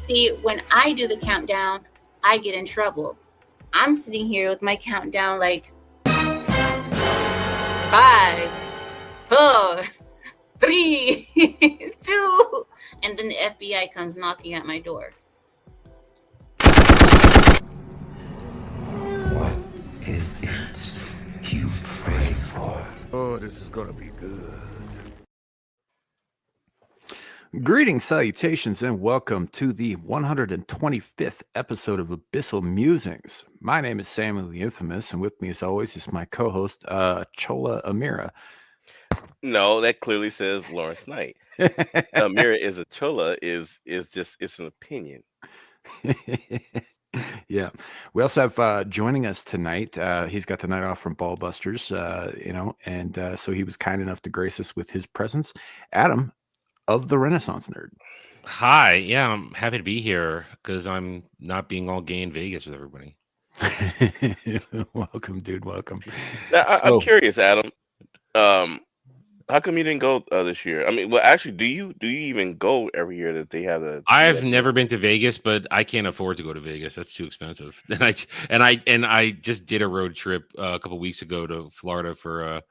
See, when I do the countdown, I get in trouble. I'm sitting here with my countdown like 5, 4, 3, 2, and then the FBI comes knocking at my door. What is it you pray for? Oh, this is gonna be good. Greetings, salutations, and welcome to the 125th episode of Abyssal Musings. My name is Samuel the Infamous, and with me, as always, is my co-host, Chola Amira. No, that clearly says Lawrence Knight. Amira is a chola is just it's an opinion. Yeah. We also have joining us tonight. He's got the night off from Ballbusters, and so he was kind enough to grace us with his presence. Adam of the Renaissance Nerd. Hi, yeah, I'm happy to be here because I'm not being all gay in Vegas with everybody. Welcome, dude. Welcome. Now, I'm curious, Adam. How come you didn't go this year? I mean, well, actually, do you even go every year that they have the? I've never been to Vegas, but I can't afford to go to Vegas. That's too expensive. And I just did a road trip a couple weeks ago to Florida for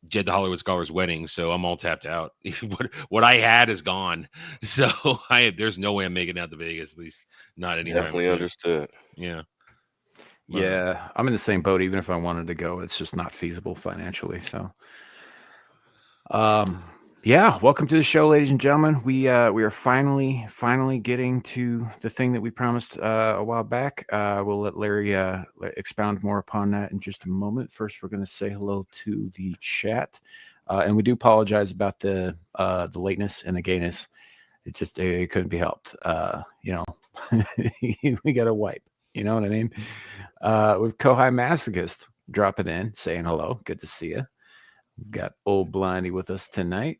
Jed the Hollywood Scholar's wedding, so I'm all tapped out. what I had is gone, so there's no way I'm making it out to Vegas, at least not anytime. Definitely understood. Yeah. Yeah, I'm in the same boat. Even if I wanted to go, it's just not feasible financially. So, yeah, welcome to the show, ladies and gentlemen. We are finally getting to the thing that we promised a while back. We'll let Larry expound more upon that in just a moment. First, we're going to say hello to the chat, and we do apologize about the lateness and the gayness. It couldn't be helped. We got to wipe. You know what I mean? With Kohai Masochist dropping in, saying hello. Good to see you. We've got Old Blindy with us tonight.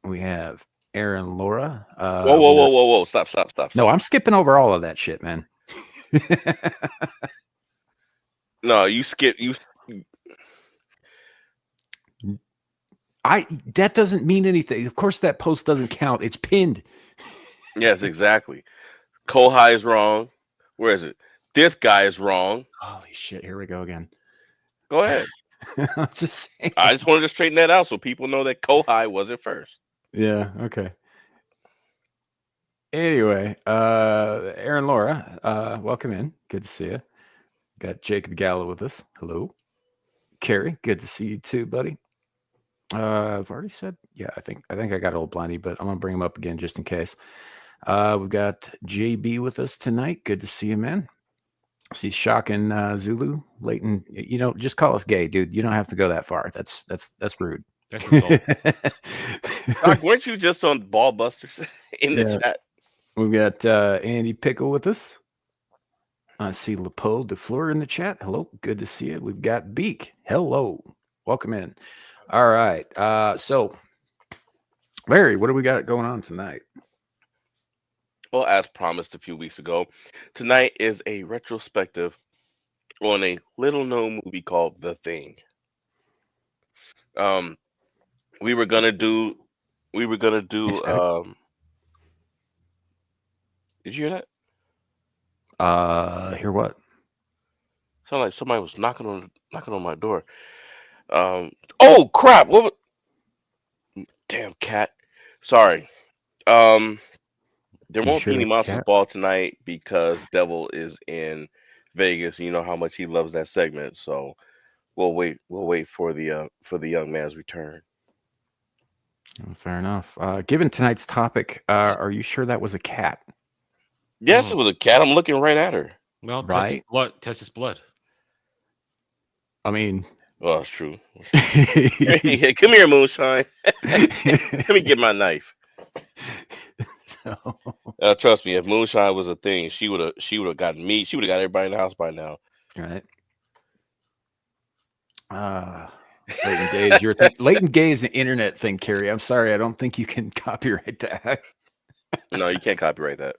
We have Aaron Laura. Whoa. Stop. No, I'm skipping over all of that shit, man. No, you skip. That doesn't mean anything. Of course, that post doesn't count. It's pinned. Yes, exactly. Kohai is wrong. Where is it? This guy is wrong. Holy shit! Here we go again. Go ahead. I'm just saying. I just wanted to straighten that out so people know that Kohai wasn't first. Yeah. Okay. Anyway, Aaron Laura, welcome in. Good to see you. Got Jacob Gallo with us. Hello. Carrie, good to see you too, buddy. I've already said, yeah, I think I got Old Blindy, but I'm gonna bring him up again just in case. We've got JB with us tonight. Good to see you, man. See Shocking Zulu, Leighton. Just call us gay, dude. You don't have to go that far. That's rude. That's assault. Doc, weren't you just on Ballbusters in the chat? We've got Andy Pickle with us. I see Leopold DeFleur in the chat. Hello, good to see you. We've got Beak. Hello, welcome in. All right, so Larry, what do we got going on tonight? Well, as promised a few weeks ago, tonight is a retrospective on a little-known movie called The Thing. We were gonna do. Did you hear that? Hear what? Sound like somebody was knocking on my door. Oh crap! What? Damn cat. Sorry. There won't be any Monsters Ball tonight because Devil is in Vegas. You know how much he loves that segment, so we'll wait for the young man's return. Fair enough. Given tonight's topic, are you sure that was a cat? Yes, it was a cat. I'm looking right at her. Well, right? Test his blood. I mean, well, that's true. Come here, Moonshine. Let me get my knife. So, trust me, if Moonshine was a thing, she would have gotten me. She would have got everybody in the house by now. Right. Latent gay is your thing. Latent gay is an internet thing, Carrie. I'm sorry, I don't think you can copyright that. No, you can't copyright that.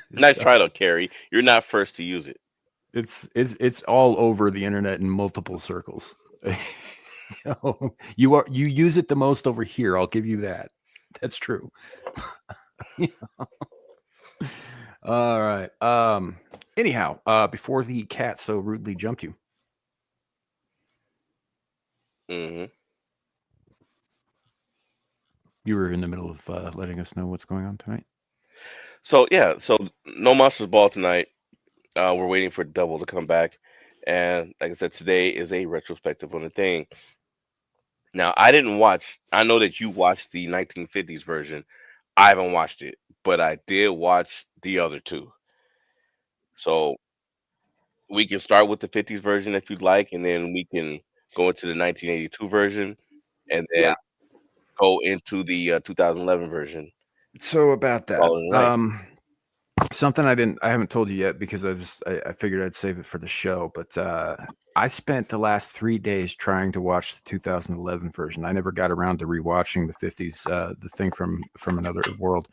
Nice try though, Carrie. You're not first to use it. It's all over the internet in multiple circles. You use it the most over here. I'll give you that. That's true. All right. Anyhow, before the cat so rudely jumped you, Hmm. you were in the middle of letting us know what's going on tonight. So yeah, so no Monsters Ball tonight. We're waiting for Devil to come back, and like I said, today is a retrospective on the thing. Now, I didn't watch. I know that you watched the 1950s version. I haven't watched it, but I did watch the other two. So we can start with the 50s version if you'd like, and then we can go into the 1982 version, and then Yeah. go into the 2011 version. So about that, Following night. something I haven't told you yet because I figured I'd save it for the show. But I spent the last 3 days trying to watch the 2011 version. I never got around to rewatching the 50s, the thing from another world.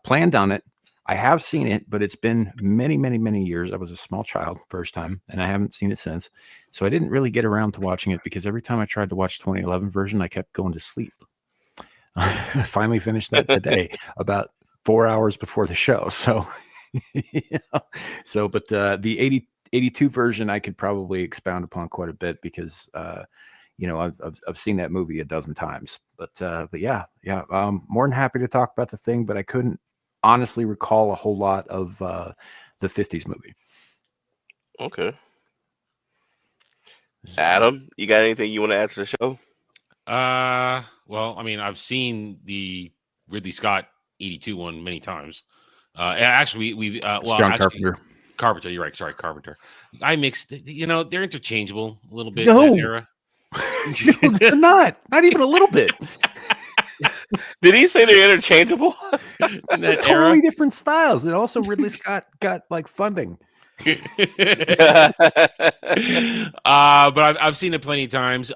Planned on it. I have seen it, but it's been many, many, many years. I was a small child first time, and I haven't seen it since. So I didn't really get around to watching it because every time I tried to watch 2011 version, I kept going to sleep. I finally finished that today, about 4 hours before the show. So, but the 82 version, I could probably expound upon quite a bit because, I've seen that movie a dozen times. But yeah. More than happy to talk about the thing, but I couldn't honestly recall a whole lot of the 50s movie. Okay. Adam, you got anything you want to add to the show? Well, I mean, I've seen the Ridley Scott 82 one many times. Actually, we John Carpenter. Carpenter, you're right. Sorry, Carpenter. I mixed. They're interchangeable a little bit No. in that era. No, they're not even a little bit. Did he say they're interchangeable? In that Totally era. different styles. And also Ridley Scott got like funding. But I've seen it plenty of times.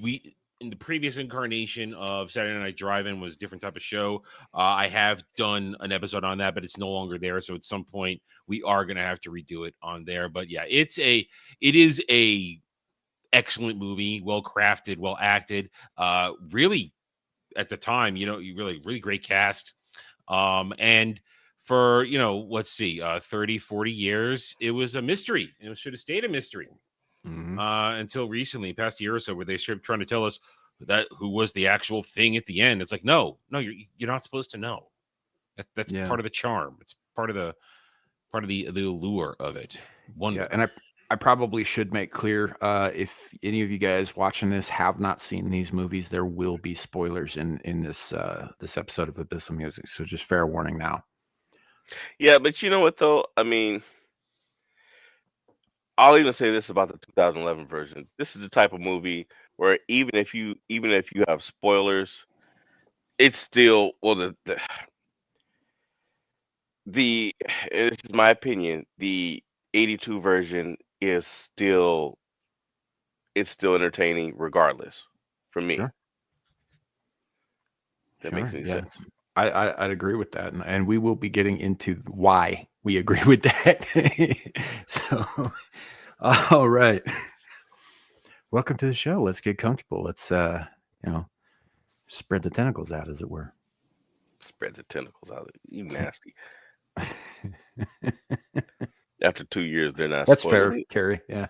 We in the previous incarnation of Saturday Night Drive-In was a different type of show. I have done an episode on that, but it's no longer there. So at some point we are going to have to redo it on there. But yeah, it is a excellent movie, well crafted, well acted. Really at the time, really great cast. And for, let's see, 30, 40 years, it was a mystery. It should have stayed a mystery until recently, past year or so, where they started trying to tell us that who was the actual thing at the end. It's like, no, you're not supposed to know. That's part of the charm. It's part of the allure of it. Yeah, and I probably should make clear, if any of you guys watching this have not seen these movies, there will be spoilers in this this episode of Abyssal Musings. So just fair warning now. Yeah, but you know what though? I mean, I'll even say this about the 2011 version. This is the type of movie where even if you have spoilers, it's still this is my opinion. The 82 version is still entertaining regardless for me. Sure. That makes any sense. I'd agree with that, and we will be getting into why we agree with that. So, all right, welcome to the show. Let's get comfortable. Let's spread the tentacles out, as it were. Spread the tentacles out. You nasty. After 2 years, they're not. That's fair, Carrie. Yeah.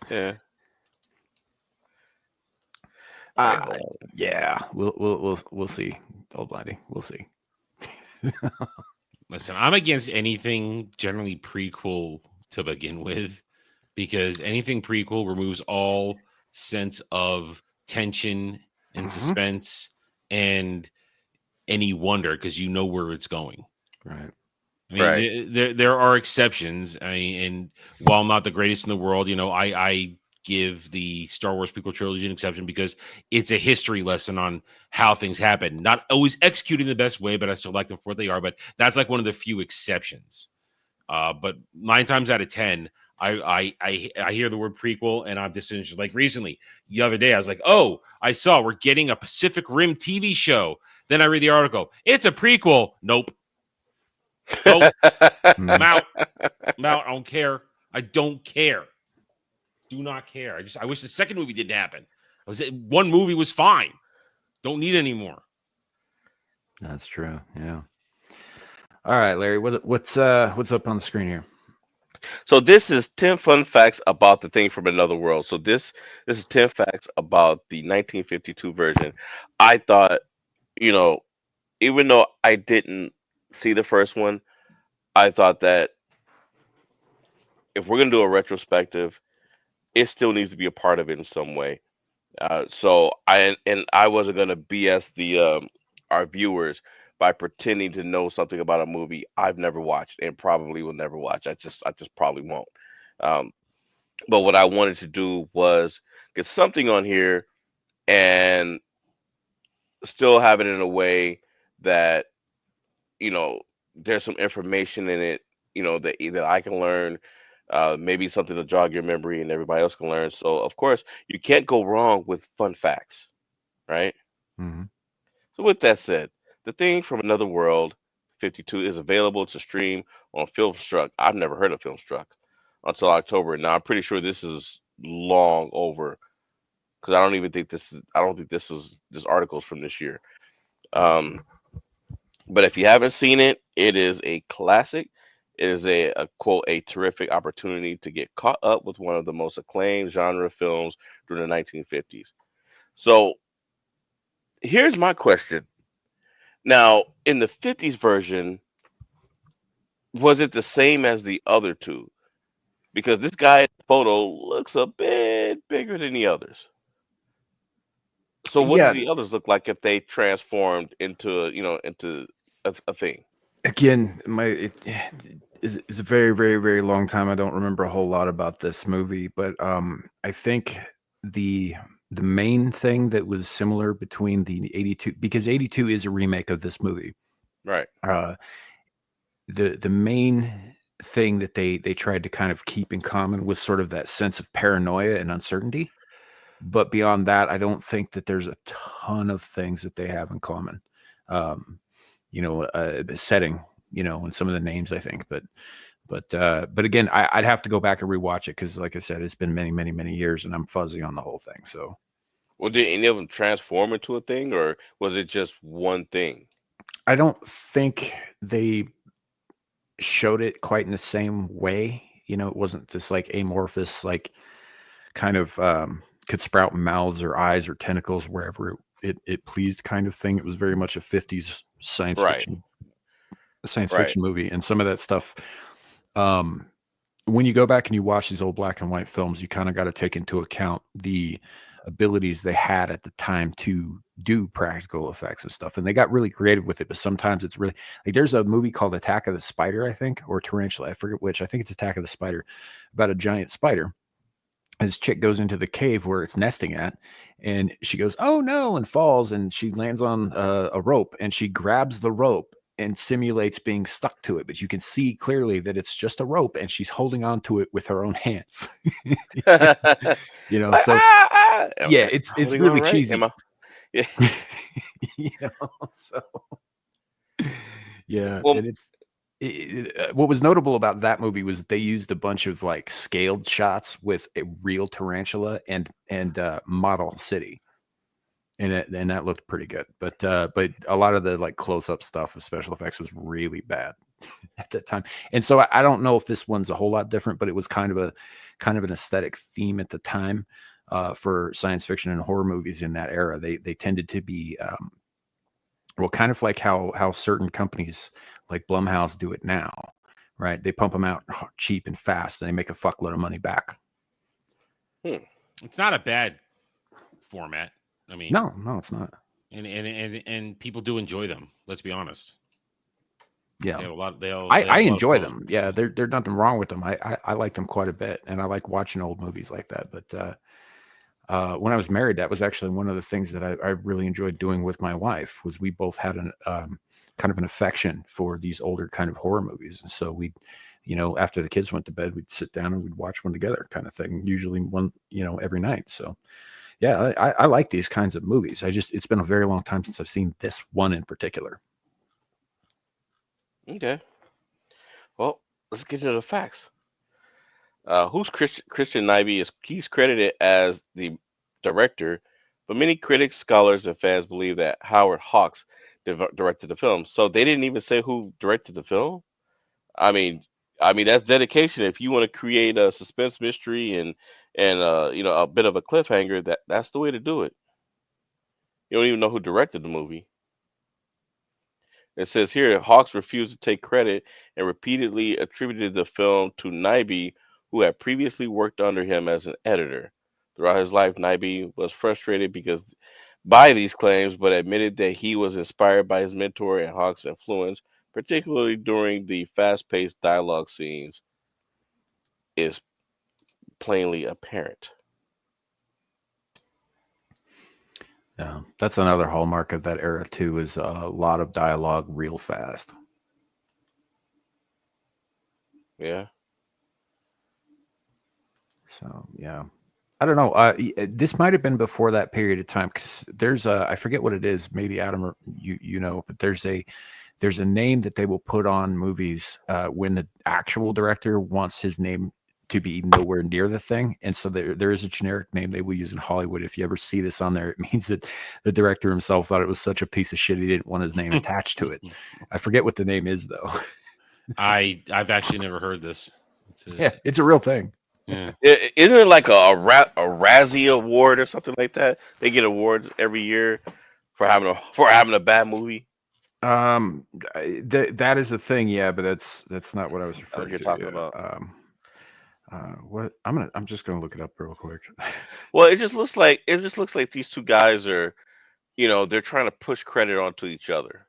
Yeah. Yeah. We'll see, old lady. We'll see. Listen, I'm against anything generally prequel to begin with, because anything prequel removes all sense of tension and suspense and any wonder, because you know where it's going. Right. I mean, there are exceptions. I mean, and while not the greatest in the world, I give the Star Wars prequel trilogy an exception because it's a history lesson on how things happen. Not always executing the best way, but I still like them for what they are. But that's like one of the few exceptions. But 9 times out of 10, I hear the word prequel and I'm disinterested. Like recently, the other day, I was like, oh, I saw we're getting a Pacific Rim TV show. Then I read the article. It's a prequel. Nope. I'm out. I don't care. I don't care. Do not care. I wish the second movie didn't happen. One movie was fine. Don't need any more. That's true. Yeah. All right, Larry. What's up on the screen here? So this is 10 fun facts about the thing from another world. So this is 10 facts about the 1952 version. I thought, you know, even though I didn't see the first one, I thought that if we're gonna do a retrospective, it still needs to be a part of it in some way. So I wasn't gonna BS the our viewers by pretending to know something about a movie I've never watched and probably will never watch. I just probably won't. Um, but what I wanted to do was get something on here and still have it in a way that you know there's some information in it, that I can learn. Maybe something to jog your memory and everybody else can learn. So of course you can't go wrong with fun facts, right? Hmm. So with that said, the thing from another world 52 is available to stream on Filmstruck. I've never heard of Filmstruck until October. Now I'm pretty sure this is long over because I don't think this article's from this year. Um, but if you haven't seen it, it is a classic. It is a quote a terrific opportunity to get caught up with one of the most acclaimed genre films during the 1950s. So here's my question. Now, in the 50s version, was it the same as the other two? Because this guy's photo looks a bit bigger than the others. So what did Yeah. the others look like if they transformed into a thing? Again, it's a very, very, very long time. I don't remember a whole lot about this movie, but I think the the main thing that was similar between the 82, because 82 is a remake of this movie. Right. Uh, the main thing that they tried to kind of keep in common was sort of that sense of paranoia and uncertainty. But beyond that, I don't think that there's a ton of things that they have in common. Um, the setting, and some of the names, I think, but again, I'd have to go back and rewatch it because, like I said, it's been many, many, many years, and I'm fuzzy on the whole thing. So Well, did any of them transform into a thing, or was it just one thing? I don't think they showed it quite in the same way. It wasn't this like amorphous, like kind of could sprout mouths or eyes or tentacles wherever it pleased kind of thing. It was very much a 50s Right. science Right. fiction movie, and some of that stuff. Um, when you go back and you watch these old black and white films, you kind of got to take into account the abilities they had at the time to do practical effects and stuff. And they got really creative with it, but sometimes it's really like there's a movie called Attack of the Spider, I think, or Tarantula. I forget which. I think it's Attack of the Spider, about a giant spider. And this chick goes into the cave where it's nesting at, and she goes, "Oh no," and falls, and she lands on a rope, and she grabs the rope and simulates being stuck to it, but you can see clearly that it's just a rope, and she's holding on to it with her own hands. Like, So yeah, am I it's holding on really right? Am cheesy. I? Yeah. So yeah, Well, and what was notable about that movie was they used a bunch of like scaled shots with a real tarantula and model city, and that looked pretty good. But a lot of the like close up stuff of special effects was really bad at that time. And so I don't know if this one's a whole lot different, but it was kind of an aesthetic theme at the time for science fiction and horror movies in that era. They tended to be well, kind of like how certain companies like Blumhouse do it now, right? They pump them out cheap and fast, and they make a fuckload of money back. It's not a bad format. I mean, No, it's not. and people do enjoy them. Let's be honest. Yeah, They have a lot. They all. I, They have I a lot of enjoy fun. them. Yeah, there's nothing wrong with them. I like them quite a bit, and I like watching old movies like that. But when I was married, that was actually one of the things that I really enjoyed doing with my wife. Was we both had an kind of an affection for these older kind of horror movies, and so we, after the kids went to bed, we'd sit down and we'd watch one together, kind of thing. Usually one, every night. So yeah, I like these kinds of movies. It's been a very long time since I've seen this one in particular. okay. Well, let's get into the facts. Who's Christian Nyby is he's credited as the director, but many critics, scholars, and fans believe that Howard Hawks directed the film. So they didn't even say who directed the film. I mean, that's dedication. If you want to create a suspense mystery and a bit of a cliffhanger, that's the way to do it. You don't even know who directed the movie. It says here Hawks refused to take credit and repeatedly attributed the film to Nyby, who had previously worked under him as an editor. Throughout his life, Nyby was frustrated because by these claims, but admitted that he was inspired by his mentor and Hawks' influence, particularly during the fast-paced dialogue scenes, is plainly apparent. Yeah, that's another hallmark of that era too. Is a lot of dialogue real fast. Yeah. So yeah, I don't know. This might have been before that period of time because there's a I forget what it is. Maybe Adam, or you know, but there's a name that they will put on movies when the actual director wants his name to be nowhere near the thing, and so there is a generic name they will use in Hollywood. If you ever see this on there, it means that the director himself thought it was such a piece of shit he didn't want his name attached to it. I forget what the name is though. I've actually never heard this. Yeah, it's a real thing. Yeah. Isn't it like a Razzie Award or something like that? They get awards every year for having a bad movie. That is a thing, yeah, but that's not what I was That's what referring you're to. talking Yeah. about. What I'm just gonna look it up real quick. Well, it just looks like these two guys are, they're trying to push credit onto each other.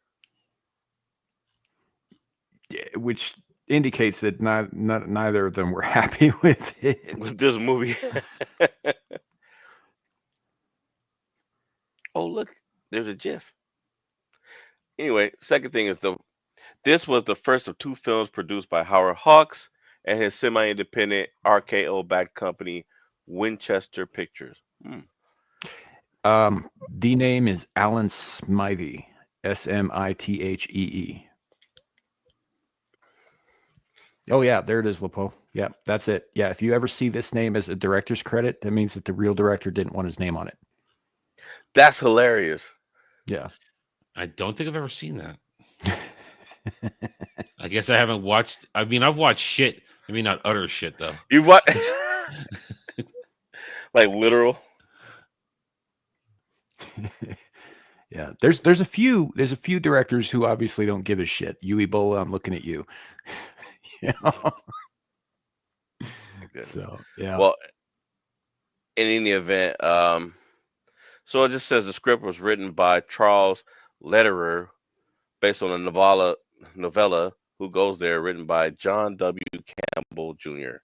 Yeah, which indicates that neither of them were happy with it. With this movie. Oh, look, there's a GIF. Anyway, second thing is this was the first of two films produced by Howard Hawks and his semi-independent RKO-backed company, Winchester Pictures. Hmm. The name is Alan Smythe, Smithee. Oh yeah, there it is, Lepo. Yeah, that's it. Yeah, if you ever see this name as a director's credit, that means that the real director didn't want his name on it. That's hilarious. Yeah. I don't think I've ever seen that. I guess I haven't watched. I mean, I've watched shit. I mean, not utter shit though. You what? Like literal. Yeah, there's a few directors who obviously don't give a shit. You Ebola, I'm looking at you. You know? So yeah. Well, in any event, so it just says the script was written by Charles Lederer, based on a novella Who Goes There, written by John W. Campbell Jr.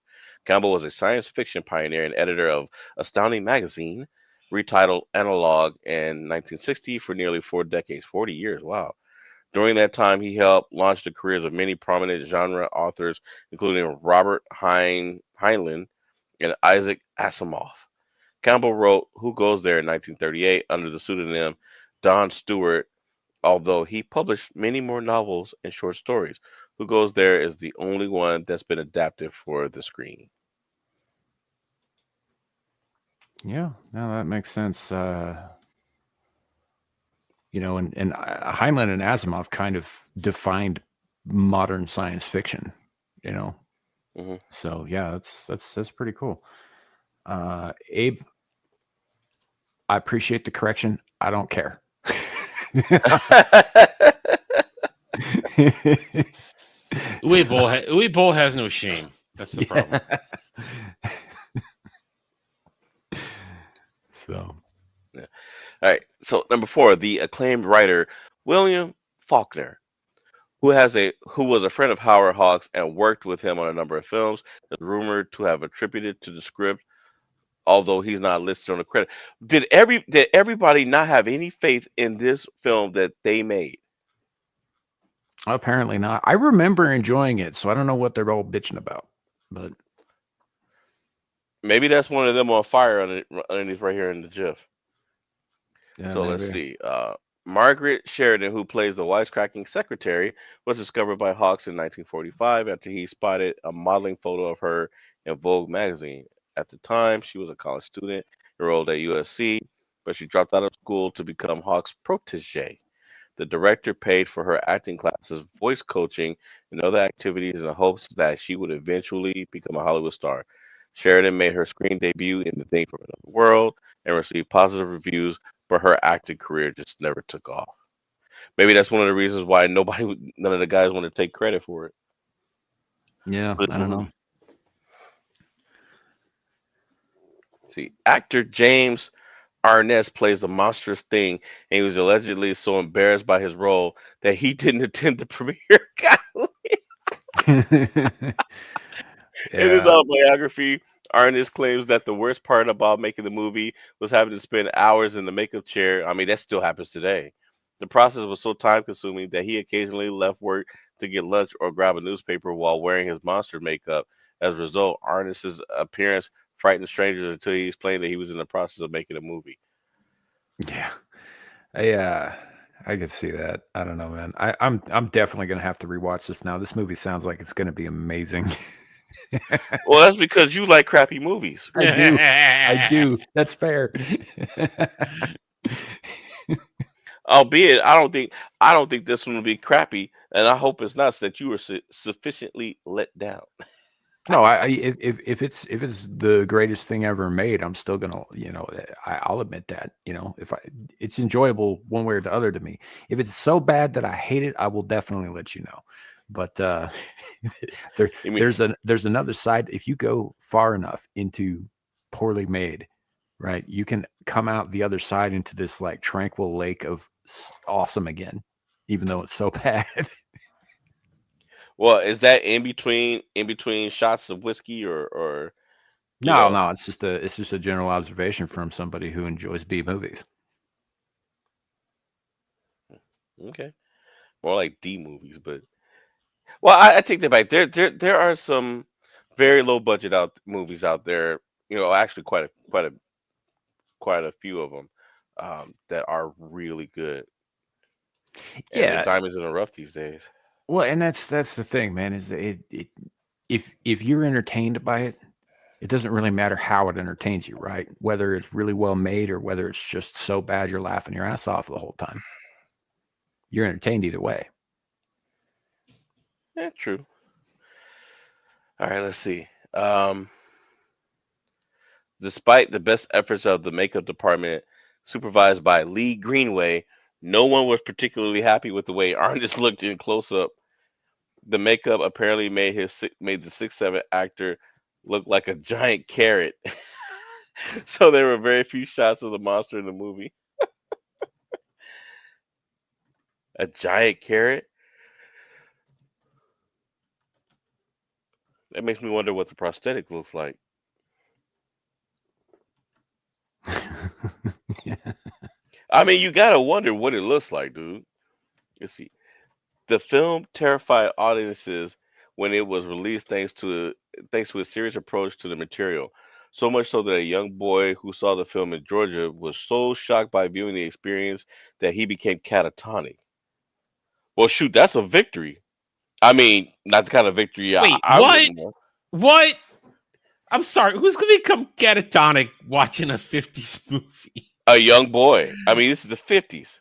Campbell was a science fiction pioneer and editor of Astounding Magazine, retitled Analog in 1960 for nearly 4 decades, 40 years. Wow. During that time, he helped launch the careers of many prominent genre authors, including Robert Heinlein and Isaac Asimov. Campbell wrote Who Goes There in 1938 under the pseudonym Don Stewart, although he published many more novels and short stories. Who Goes There is the only one that's been adapted for the screen. Yeah, no, that makes sense. And Heinlein and Asimov kind of defined modern science fiction. Hmm. So yeah, that's pretty cool. Abe, I appreciate the correction. I don't care. Uwe Boll has no shame. That's the problem. So, Yeah. All right. So number 4, the acclaimed writer William Faulkner, who was a friend of Howard Hawks and worked with him on a number of films, is rumored to have attributed to the script, although he's not listed on the credit. Did everybody not have any faith in this film that they made? apparently not. I remember enjoying it, so I don't know what they're all bitching about. But Maybe that's one of them on fire underneath right here in the GIF. yeah, So let's maybe. see. Margaret Sheridan, who plays the wisecracking secretary, was discovered by Hawks in 1945 after he spotted a modeling photo of her in Vogue magazine. At the time, she was a college student enrolled at USC, but she dropped out of school to become Hawks' protege. The director paid for her acting classes, voice coaching, and other activities in the hopes that she would eventually become a Hollywood star. Sheridan made her screen debut in The Thing from Another World and received positive reviews, but her acting career just never took off. Maybe that's one of the reasons why none of the guys want to take credit for it. Yeah, This I don't know. movie. See, actor James Arness plays the monstrous thing, and he was allegedly so embarrassed by his role that he didn't attend the premiere. God. In his Yeah. autobiography, Arness claims that the worst part about making the movie was having to spend hours in the makeup chair. I mean, that still happens today. The process was so time consuming that he occasionally left work to get lunch or grab a newspaper while wearing his monster makeup. As a result, Arness's appearance frightened strangers until he explained that he was in the process of making a movie. Yeah. I could see that. I don't know, man. I'm definitely gonna have to rewatch this now. This movie sounds like it's gonna be amazing. Well, that's because you like crappy movies. I do. I do. That's fair. Albeit, I don't think this one will be crappy, and I hope it's not so that you were sufficiently let down. No, if it's the greatest thing ever made, I'm still gonna, I'll admit that. If it's enjoyable one way or the other to me. If it's so bad that I hate it, I will definitely let you know. But You mean, there's another side. If you go far enough into poorly made, right, you can come out the other side into this like tranquil lake of awesome again, even though it's so bad. well, is that in between shots of whiskey or you No, know? no, it's just a general observation from somebody who enjoys B movies. Okay, more like D movies, but well, I take that back. There are some very low budget out movies out there. Actually, quite a few of them that are really good, and they're Yeah, diamonds in the rough these days. well, and that's the thing, man. Is if you're entertained by it, it doesn't really matter how it entertains you, right? Whether it's really well made or whether it's just so bad you're laughing your ass off the whole time. You're entertained either way. Yeah, true. All right, let's see. Um, Despite the best efforts of the makeup department, supervised by Lee Greenway, no one was particularly happy with the way Arnest looked in close up. The makeup apparently made the 6'7" actor look like a giant carrot. So there were very few shots of the monster in the movie. A giant carrot? That makes me wonder what the prosthetic looks like. Yeah. I mean, you gotta wonder what it looks like, dude. Let's see. The film terrified audiences when it was released thanks to a serious approach to the material. So much so that a young boy who saw the film in Georgia was so shocked by viewing the experience that he became catatonic. Well, shoot, that's a victory. I mean, not the kind of victory Wait, I what? wouldn't want. What? I'm sorry. Who's gonna become catatonic watching a '50s movie? A young boy. I mean, this is the 50s.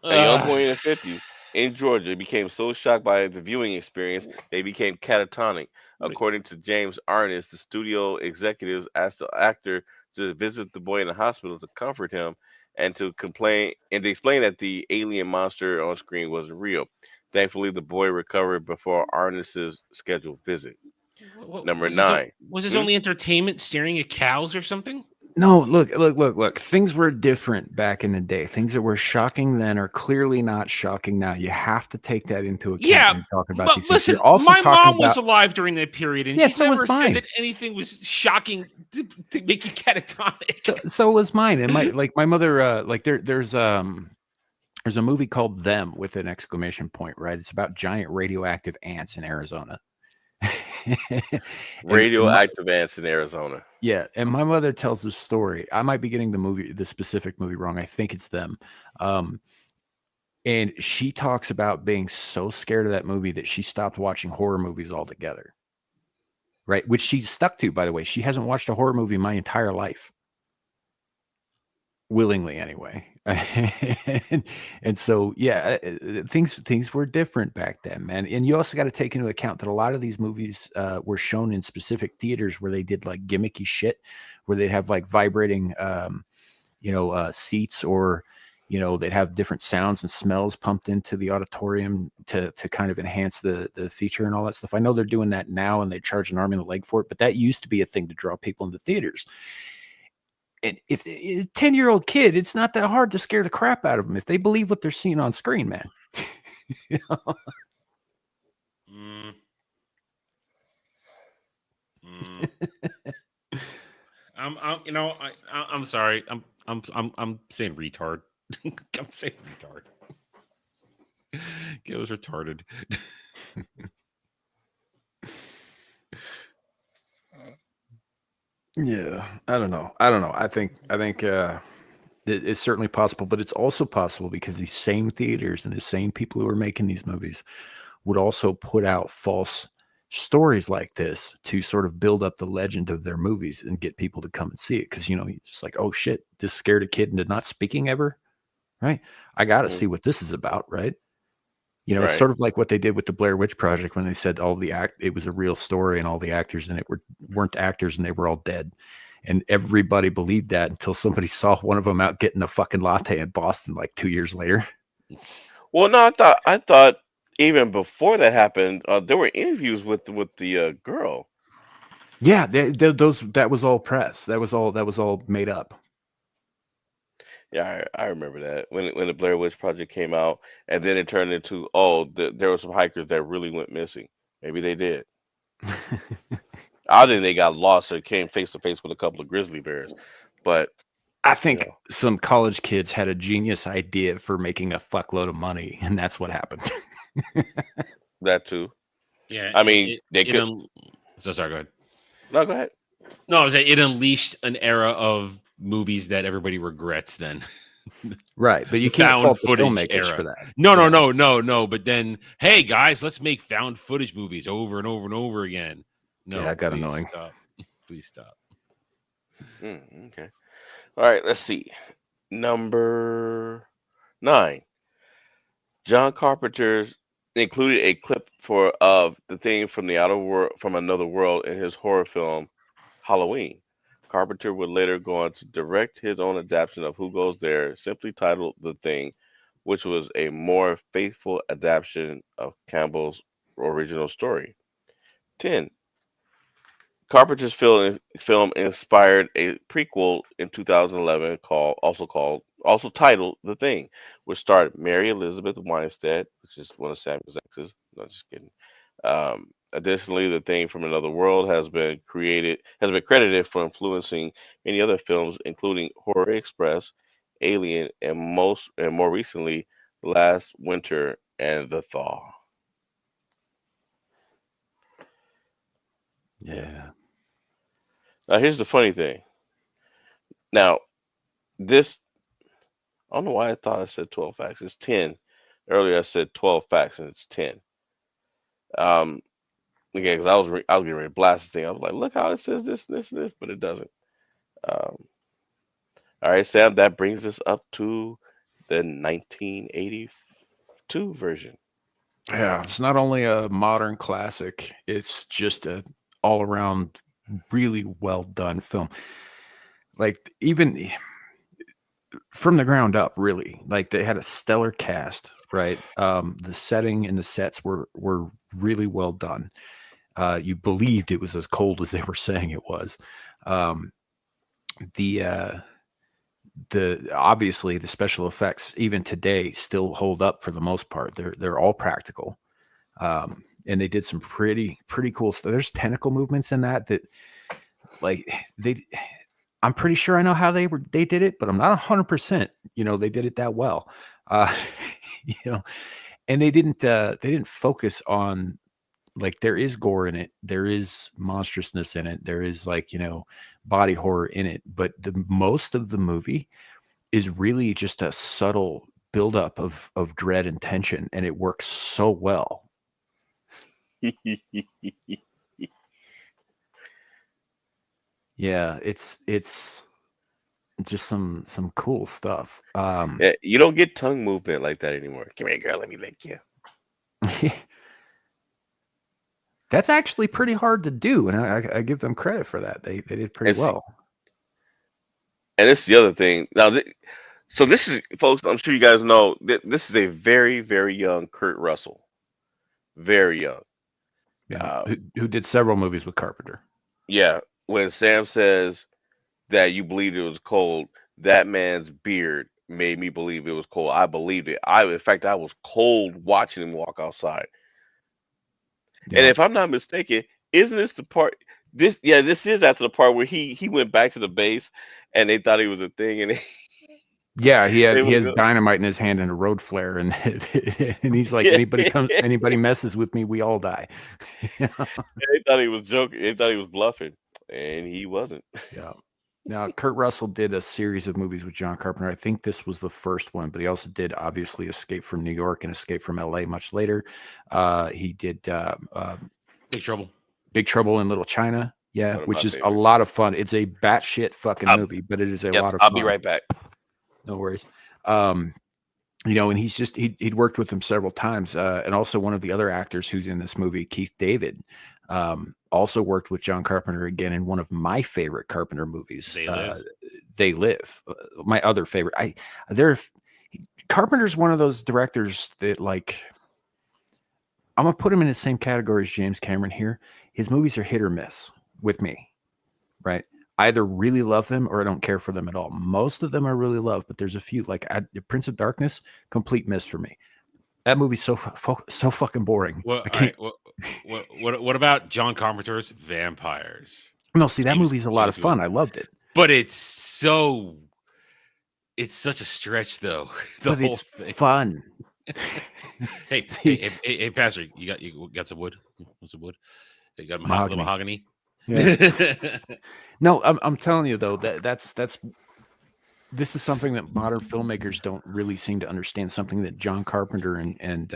A young Uh, boy in the 50s in Georgia became so shocked by the viewing experience they became catatonic. According to James Arness, the studio executives asked the actor to visit the boy in the hospital to comfort him and to explain that the alien monster on screen wasn't real. Thankfully, the boy recovered before Arness's scheduled visit. Number was this? 9. Was this Hmm? only entertainment? Staring at cows or something? No, look. Things were different back in the day. Things that were shocking then are clearly not shocking now. You have to take that into account Yeah, when you're talking about but these things. listen, You're also my talking mom was about alive during that period, and yeah, she so was never said mine. that anything was shocking to make you catatonic. So was mine. And my mother there's a movie called Them with an exclamation point, right? It's about giant radioactive ants in Arizona. and Radioactive ants in Arizona. yeah, and my mother tells this story. I might be getting the specific movie wrong. I think it's Them. And she talks about being so scared of that movie that she stopped watching horror movies altogether. Right? Which she's stuck to, by the way. She hasn't watched a horror movie my entire life. Willingly, anyway. and so yeah, things were different back then, man. And you also got to take into account that a lot of these movies were shown in specific theaters where they did like gimmicky shit, where they'd have like vibrating seats, or they'd have different sounds and smells pumped into the auditorium to kind of enhance the feature and all that stuff. I know they're doing that now, and they charge an arm and a leg for it, but that used to be a thing to draw people into theaters. And if a 10-year-old kid, it's not that hard to scare the crap out of them if they believe what they're seeing on screen, man. Mm. Mm. I'm sorry. I'm saying retard. I'm saying retard. It was retarded. Yeah, I don't know. I think it's certainly possible, but it's also possible because these same theaters and the same people who are making these movies would also put out false stories like this to sort of build up the legend of their movies and get people to come and see it. Because you're just like, oh shit, this scared a kid into not speaking ever, right? I got to see what this is about, right? It's Right. sort of like what they did with the Blair Witch Project when they said it was a real story and all the actors in it weren't actors and they were all dead. And everybody believed that until somebody saw one of them out getting a fucking latte in Boston like 2 years later. Well, no, I thought even before that happened, there were interviews with the girl. Yeah, that was all press. That was all made up. Yeah, I remember that when the Blair Witch Project came out, and then it turned into there were some hikers that really went missing. Maybe they did. I think they got lost or came face to face with a couple of grizzly bears. But I you think know, some college kids had a genius idea for making a fuckload of money, and that's what happened. that too. Yeah, I mean, they it could. so sorry. Go ahead. No, go ahead. No, I was saying it unleashed an era of movies that everybody regrets. Then Right, but the you can't found fault the footage filmmakers for era. that. No. But then, hey guys, let's make found footage movies over and over and over again. No, Yeah, it got please annoying. stop. Please stop. Okay. All right. Let's see. Number 9. John Carpenter's included a clip for of the thing from the outer world from another world in his horror film Halloween. Carpenter would later go on to direct his own adaptation of Who Goes There, simply titled The Thing, which was a more faithful adaptation of Campbell's original story. 10. Carpenter's film inspired a prequel in 2011 also titled The Thing, which starred Mary Elizabeth Winstead, which is one of Samuel's exes. No, just kidding. Additionally, The Thing from Another World has been credited for influencing many other films, including Horror Express, Alien, and more recently, Last Winter and The Thaw. Yeah. Now, here's the funny thing. Now, this I don't know why I thought I said 12 facts. It's 10. Earlier I said 12 facts and it's 10. Um, again, because I was getting ready to blast the thing. I was like, look how it says this, but it doesn't. Um, all right, Sam, that brings us up to the 1982 version. Yeah, it's not only a modern classic, it's just a all around really well done film. Like even from the ground up, really. Like they had a stellar cast, right? The setting and the sets were really well done. You believed it was as cold as they were saying it was. Um, the obviously the special effects even today still hold up for the most part. They're all practical. And they did some pretty cool stuff. There's tentacle movements in that like they I'm pretty sure I know how they did it, but I'm not 100%, they did it that well. Uh you know, and they didn't focus on, like, there is gore in it, there is monstrousness in it, there is, like, body horror in it, but the most of the movie is really just a subtle buildup of dread and tension, and it works so well. Yeah, it's just some cool stuff. Yeah, you don't get tongue movement like that anymore. Come here, girl. Let me lick you. That's actually pretty hard to do, and I give them credit for that. They did pretty And see, well. and this is the other thing. Now, so this is, folks. I'm sure you guys know that this is a very, very young Kurt Russell. Very young. Yeah, Uh, who did several movies with Carpenter. yeah. When Sam says that you believed it was cold, that man's beard made me believe it was cold. I believed it. In fact, I was cold watching him walk outside. And Yeah, if I'm not mistaken, isn't this the part? This is after the part where he went back to the base, and they thought he was a thing, and yeah. they He was has dynamite in his hand and a road flare, and and he's like, yeah, anybody messes with me, we all die. they thought he was joking. They thought he was bluffing, and he wasn't. Yeah. Now, Kurt Russell did a series of movies with John Carpenter. I think this was the first one, but he also did obviously Escape from New York and Escape from LA much later. He did Big Trouble. Big Trouble in Little China. Yeah, One of which my is a favorites. lot of fun. It's a batshit fucking I'll- movie, but it is a Yep, lot of I'll fun. be right back. No worries. You know, and he'd worked with him several times. And also one of the other actors who's in this movie, Keith David, also worked with John Carpenter again in one of my favorite Carpenter movies. They Live. My other favorite. Carpenter's one of those directors that, like, I'm gonna put him in the same category as James Cameron here. His movies are hit or miss with me, right? I either really love them or I don't care for them at all. Most of them I really love, but there's a few, like Prince of Darkness, complete miss for me. That movie's so fucking boring. Well, I can't. all right, what about John Carpenter's Vampires? No, see, that James- movie's a lot of James fun. Wan. I loved it, But it's such a stretch though. The but whole it's thing. fun. Hey, See- hey, Pastor, you got some wood? Want some wood? You got Mahogany. little mahogany? Yeah. No, I'm telling you though, that's this is something that modern filmmakers don't really seem to understand. Something that John Carpenter and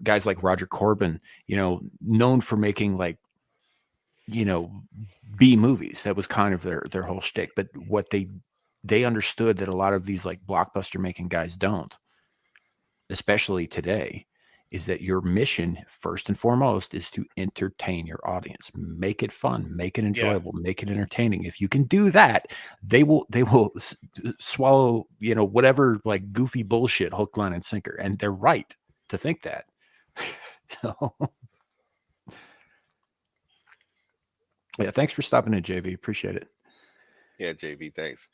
guys like Roger Corman, you know, known for making, like, you know, B movies. That was kind of their whole shtick. But what they understood that a lot of these, like, blockbuster making guys don't, especially today, is that your mission, first and foremost, is to entertain your audience, make it fun, make it enjoyable, make it entertaining. If you can do that, they will swallow, you know, whatever, like, goofy bullshit, hook, line, and sinker. And they're right to think that. So, yeah, thanks for stopping in, JV. Appreciate it. Yeah, JV, thanks.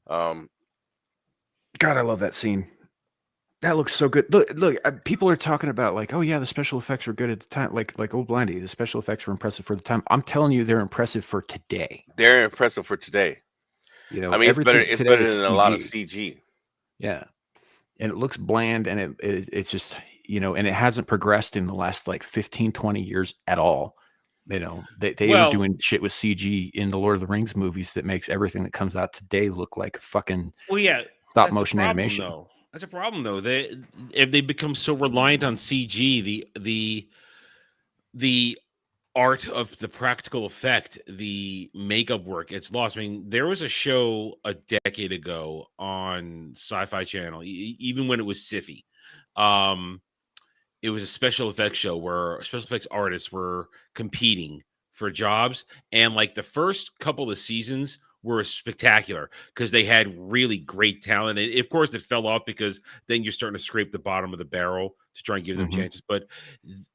God, I love that scene. That looks so good. Look, people are talking about, like, oh yeah, the special effects were good at the time. Like Old Blindy, the special effects were impressive for the time. I'm telling you, they're impressive for today. They're impressive for today. You know, I mean, it's better. everything It's today better is than a lot of CG. CG. Yeah, and it looks bland, and it's just, you know, and it hasn't progressed in the last, like, 15, 20 years at all. You know, they were doing shit with CG in the Lord of the Rings movies that makes everything that comes out today look like fucking stop motion animation. That's a problem though. If they become so reliant on CG, the art of the practical effect, the makeup work, it's lost. I mean, there was a show a decade ago on Sci-Fi Channel, even when it was SIFI. It was a special effects show where special effects artists were competing for jobs, and, like, the first couple of seasons were spectacular because they had really great talent. And of course, it fell off because then you're starting to scrape the bottom of the barrel to try and give them chances. But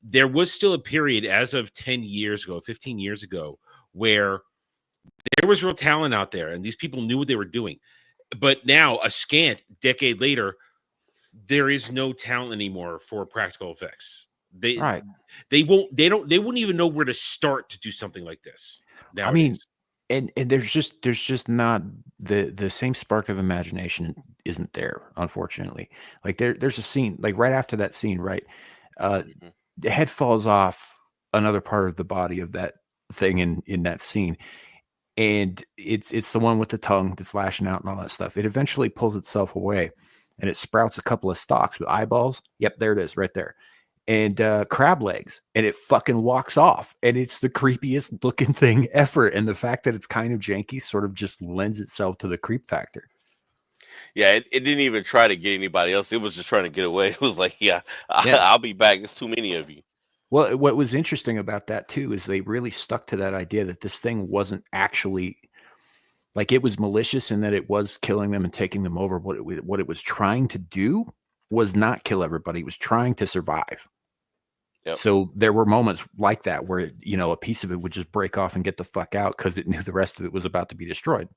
there was still a period as of 10 years ago, 15 years ago, where there was real talent out there and these people knew what they were doing. But now, a scant decade later, there is no talent anymore for practical effects. They wouldn't even know where to start to do something like this nowadays. I mean, and there's just not the same spark of imagination isn't there, unfortunately. Like, there's a scene, like, right after that scene, right? The head falls off another part of the body of that thing in that scene, and it's the one with the tongue that's lashing out and all that stuff. It eventually pulls itself away, and it sprouts a couple of stalks with eyeballs. Yep, there it is, right there. and crab legs, and it fucking walks off, and it's the creepiest looking thing ever. And the fact that it's kind of janky sort of just lends itself to the creep factor. Yeah, it didn't even try to get anybody else. It was just trying to get away. It was like, yeah, Yeah. I'll be back. It's too many of you. Well, what was interesting about that too is they really stuck to that idea that this thing wasn't actually like, it was malicious in that it was killing them and taking them over. What it was trying to do was not kill everybody. It was trying to survive. Yep. So there were moments like that where, a piece of it would just break off and get the fuck out because it knew the rest of it was about to be destroyed.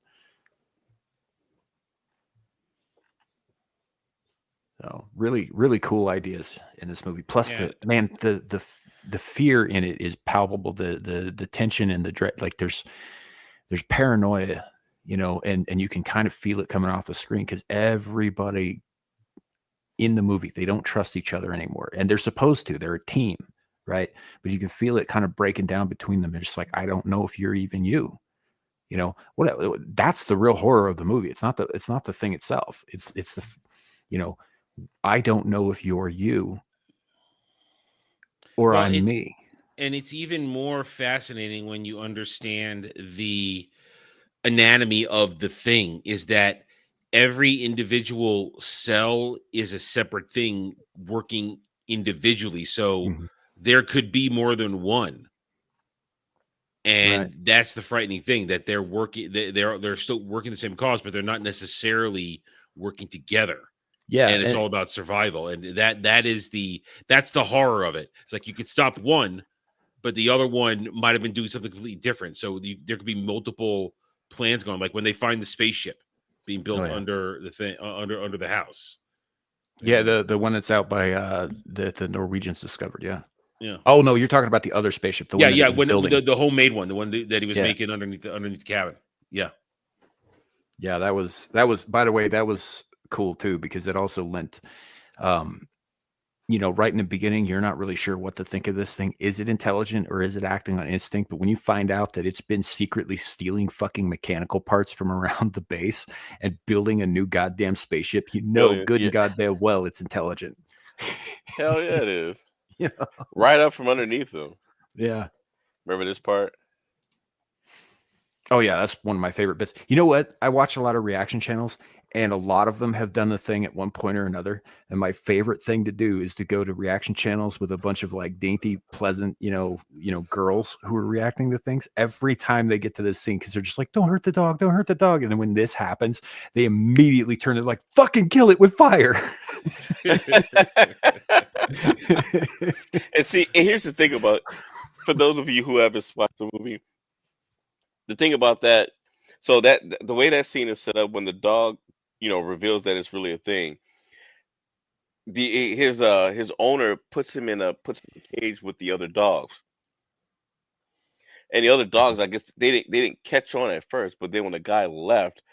So really, really cool ideas in this movie. Plus, the fear in it is palpable. The tension and the dread. Like there's paranoia, and you can kind of feel it coming off the screen because everybody in the movie, they don't trust each other anymore, and they're supposed to. They're a team, right? But you can feel it kind of breaking down between them. They're just like, I don't know if you're even you. That's the real horror of the movie. It's not the thing itself. It's the I don't know if you're you or I'm me. And it's even more fascinating when you understand the anatomy of the thing, is that every individual cell is a separate thing working individually. So there could be more than one. And that's the frightening thing, that they're working, they're still working the same cause, but they're not necessarily working together. Yeah, and it's all about survival, and that's the horror of it. It's like you could stop one, but the other one might have been doing something completely different. So there could be multiple plans going. Like when they find the spaceship being built under the thing, under the house. Yeah, the one that's out by the Norwegians discovered. Yeah. Yeah. Oh no, you're talking about the other spaceship. When the homemade one, the one that he was making underneath the cabin. Yeah. Yeah, that was. By the way, that was cool too, because it also lent, right in the beginning, you're not really sure what to think of this thing. Is it intelligent or is it acting on instinct? But when you find out that it's been secretly stealing fucking mechanical parts from around the base and building a new goddamn spaceship, good and goddamn well it's intelligent. Hell yeah, it is. Right up from underneath them. Yeah. Remember this part? Oh yeah, that's one of my favorite bits. You know what? I watch a lot of reaction channels, and a lot of them have done the thing at one point or another. And my favorite thing to do is to go to reaction channels with a bunch of like dainty, pleasant, girls who are reacting to things every time they get to this scene, because they're just like, "Don't hurt the dog, don't hurt the dog." And then when this happens, they immediately turn it like, "Fucking kill it with fire." And here's the thing about, for those of you who haven't watched the movie, the thing about that, so that the way that scene is set up, when the dog, reveals that it's really a thing, his owner puts him in a cage with the other dogs, and the other dogs, I guess they didn't catch on at first, but then when the guy left,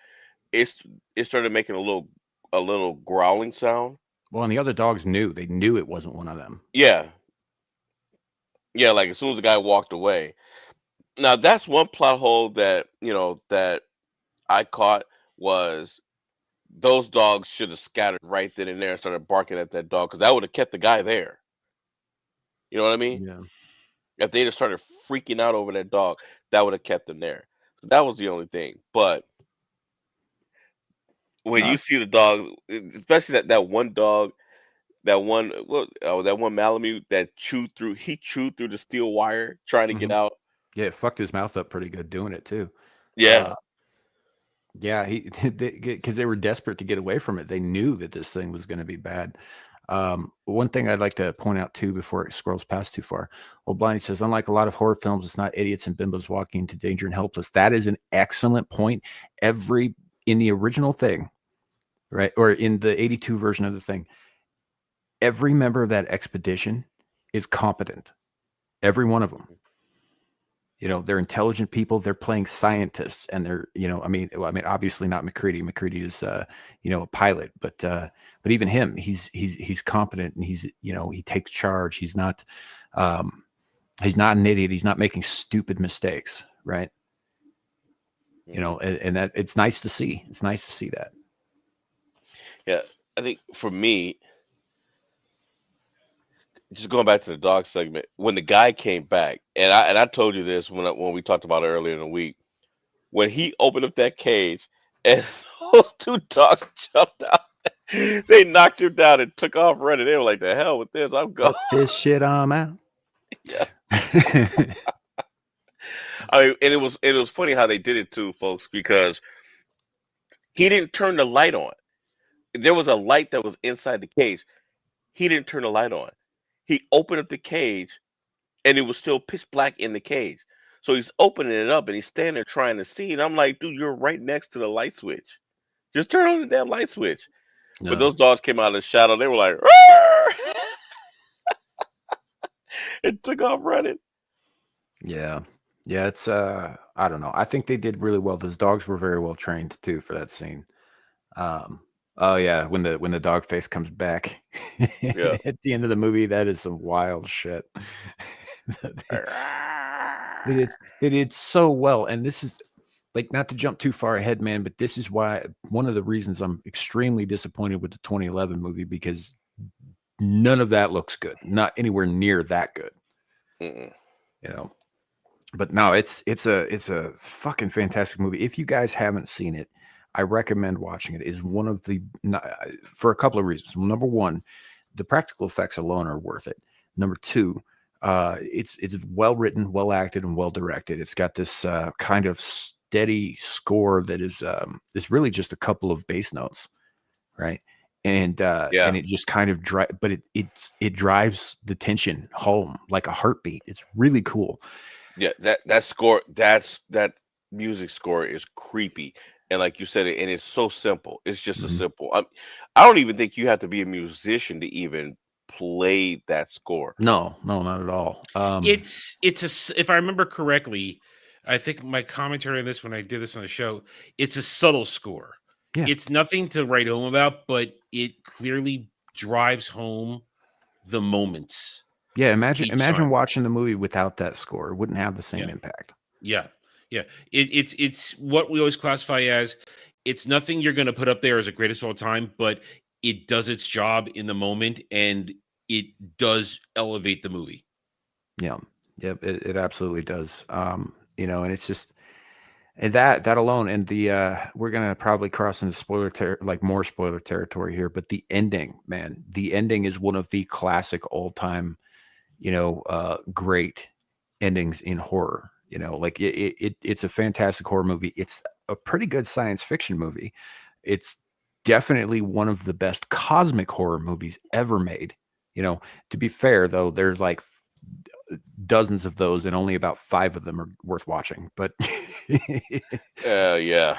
it started making a little growling sound. Well, and the other dogs knew it wasn't one of them. Yeah, like as soon as the guy walked away. Now that's one plot hole that that I caught, was those dogs should have scattered right then and there and started barking at that dog, because that would have kept the guy there. You know what I mean? Yeah. If they just started freaking out over that dog, that would have kept them there. So that was the only thing. But when you see the dog, especially that one dog, that one Malamute that chewed through the steel wire trying to get out. Yeah, it fucked his mouth up pretty good doing it too. Yeah. Yeah, because they were desperate to get away from it. They knew that this thing was going to be bad. One thing I'd like to point out too, before it scrolls past too far, Old Blindy says, unlike a lot of horror films, it's not idiots and bimbos walking into danger and helpless. That is an excellent point. In the original thing, right, or in the 82 version of the thing, every member of that expedition is competent. Every one of them. They're intelligent people. They're playing scientists, and they're, obviously not McCready. McCready is, a pilot, but even him, he's competent, and he takes charge. He's not an idiot. He's not making stupid mistakes, right? And that it's nice to see. It's nice to see that. Yeah, I think for me, just going back to the dog segment, when the guy came back, and I told you this when we talked about it earlier in the week, when he opened up that cage and those two dogs jumped out, they knocked him down and took off running. They were like, "The hell with this, I'm going." Fuck this shit, I'm out. Yeah. I mean, and it was funny how they did it too, folks, because he didn't turn the light on. There was a light that was inside the cage. He didn't turn the light on. He opened up the cage and it was still pitch black in the cage. So he's opening it up and he's standing there trying to see. And I'm like, dude, you're right next to the light switch. Just turn on the damn light switch. But No. those dogs came out of the shadow. They were like, "Roar!" and took off running. Yeah. Yeah, it's I don't know. I think they did really well. Those dogs were very well trained too for that scene. Oh yeah, when the dog face comes back Yeah. at the end of the movie, that is some wild shit. they, they did so well, and this is like, not to jump too far ahead, man, but this is why one of the reasons I'm extremely disappointed with the 2011 movie, because none of that looks good, not anywhere near that good, Mm-mm. you know. But no, it's a fucking fantastic movie. If you guys haven't seen it, I recommend watching it. Is one of the for a couple of reasons. Number one, the practical effects alone are worth it. Number two, it's well written, well acted, and well directed. It's got this kind of steady score that is really just a couple of bass notes, right? And Yeah. it just kind of but it drives the tension home like a heartbeat. It's really cool. Yeah. That score, that music score is creepy. And like you said, and it's so simple. It's just a Mhm. simple. I don't even think you have to be a musician to even play that score. No, not at all. If I remember correctly, I think my commentary on this when I did this on the show, it's a subtle score. Yeah. It's nothing to write home about, but it clearly drives home the moments Yeah, imagine each time. watching the movie without that score. It wouldn't have the same Yeah. impact. Yeah. Yeah. It's what we always classify as, it's nothing you're going to put up there as a greatest of all time, but it does its job in the moment and it does elevate the movie. Yeah. Yep, it absolutely does. And it's just, and that alone, and the we're gonna probably cross into like more spoiler territory here, but the ending, man, the ending is one of the classic all time, great endings in horror. Like it's a fantastic horror movie. It's a pretty good science fiction movie. It's definitely one of the best cosmic horror movies ever made. To be fair though, there's like dozens of those, and only about 5 of them are worth watching. But Yeah.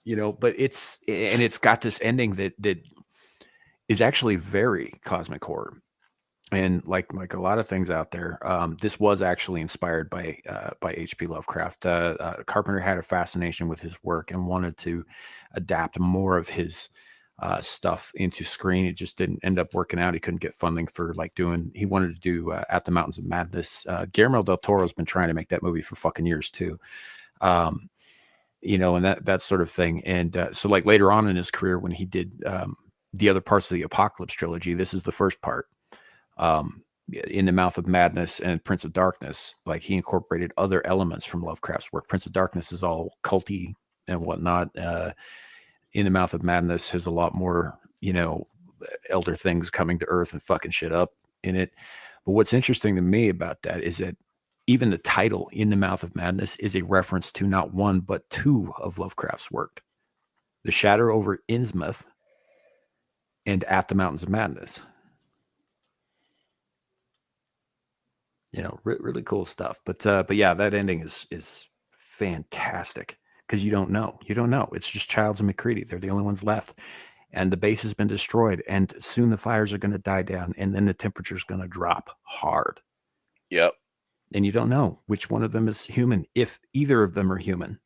but it's got this ending that is actually very cosmic horror. And like a lot of things out there, this was actually inspired by H.P. Lovecraft. Carpenter had a fascination with his work and wanted to adapt more of his stuff into screen. It just didn't end up working out. He couldn't get funding for he wanted to do At the Mountains of Madness. Guillermo del Toro's been trying to make that movie for fucking years too. And that sort of thing. And so like later on in his career, when he did the other parts of the Apocalypse trilogy, this is the first part. In the Mouth of Madness and Prince of Darkness, like he incorporated other elements from Lovecraft's work. Prince of Darkness is all culty and whatnot. In the Mouth of Madness has a lot more, elder things coming to Earth and fucking shit up in it. But what's interesting to me about that is that even the title, In the Mouth of Madness, is a reference to not one but 2 of Lovecraft's work: The Shadow over Innsmouth and At the Mountains of Madness. Really cool stuff. But yeah, that ending is fantastic, because you don't know. It's just Childs and McCready. They're the only ones left, and the base has been destroyed. And soon the fires are going to die down, and then the temperature's going to drop hard. Yep. And you don't know which one of them is human, if either of them are human.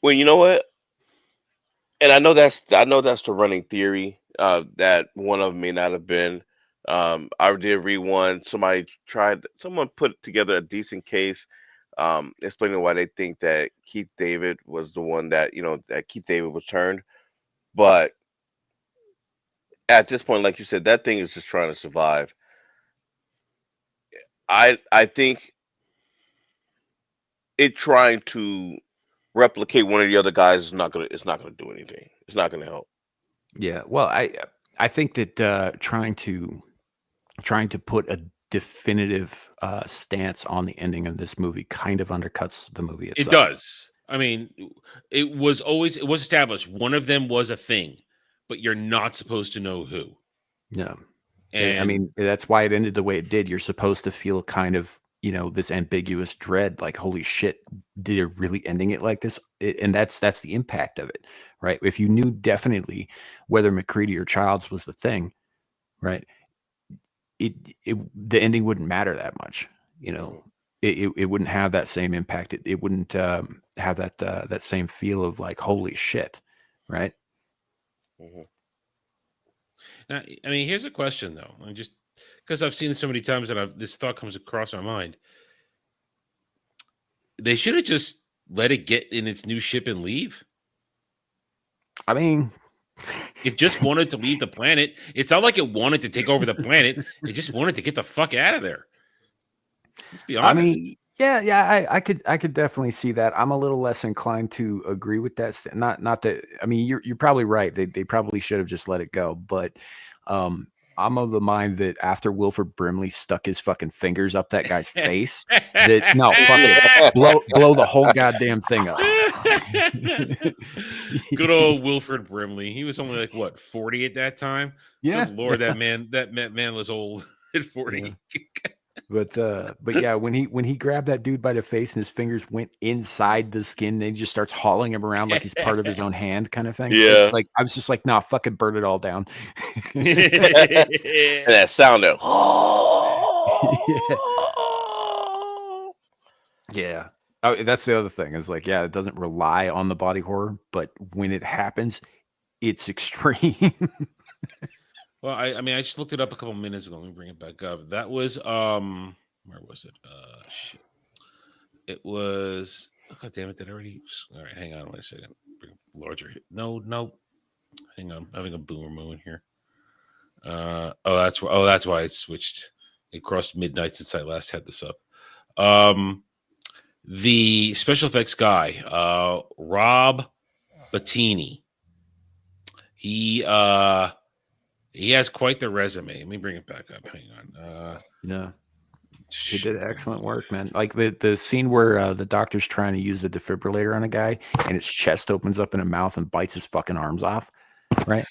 Well, you know what? And I know that's the running theory, that one of them may not have been. I did read one. Someone put together a decent case, explaining why they think that Keith David was the one that Keith David was turned. But at this point, like you said, that thing is just trying to survive. I think it trying to replicate one of the other guys is not gonna. It's not gonna do anything. It's not gonna help. Yeah, well, I think that trying to put a definitive stance on the ending of this movie kind of undercuts the movie It itself. does. I mean, it was established one of them was a thing, but you're not supposed to know who. Yeah. And I mean, that's why it ended the way it did. You're supposed to feel kind of, this ambiguous dread, like, holy shit, they're really ending it like this. And that's the impact of it, right? If you knew definitely whether McCready or Childs was the thing, right? The ending wouldn't matter that much, it wouldn't have that same impact. It wouldn't have that same feel of like, holy shit, right? Mhm. now, I mean, here's a question though. I'm just because I've seen it so many times that this thought comes across my mind. They should have just let it get in its new ship and leave. I mean, It just wanted to leave the planet. It's not like it wanted to take over the planet. It just wanted to get the fuck out of there. Let's be honest. I mean, yeah, I could definitely see that. I'm a little less inclined to agree with that. Not that. I mean, you're probably right. They probably should have just let it go. But I'm of the mind that after Wilford Brimley stuck his fucking fingers up that guy's face, that no, fuck it, blow the whole goddamn thing up. Good old Wilford Brimley. He was only like what 40 at that time. Yeah, Good Lord, yeah. that man was old at 40. Yeah. But yeah, when he grabbed that dude by the face and his fingers went inside the skin, and he just starts hauling him around like he's part of his own hand, kind of thing. Yeah. Like I was just like, nah, fucking burn it all down. And that sound of Yeah. Oh, that's the other thing is like, yeah, it doesn't rely on the body horror, but when it happens, it's extreme. Well, I mean, I just looked it up a couple minutes ago. Let me bring it back up. That was where was it? Shit. It was. Oh, God damn it! Did I already? All right, hang on. Wait a second. Bring larger. No. Hang on. I'm having a boomer moment here. That's why it switched. It crossed midnight since I last had this up. The special effects guy, Rob Bettini. He has quite the resume. Let me bring it back up. Hang on. Yeah. He did excellent work, man. Like the scene where the doctor's trying to use the defibrillator on a guy and his chest opens up in a mouth and bites his fucking arms off. Right.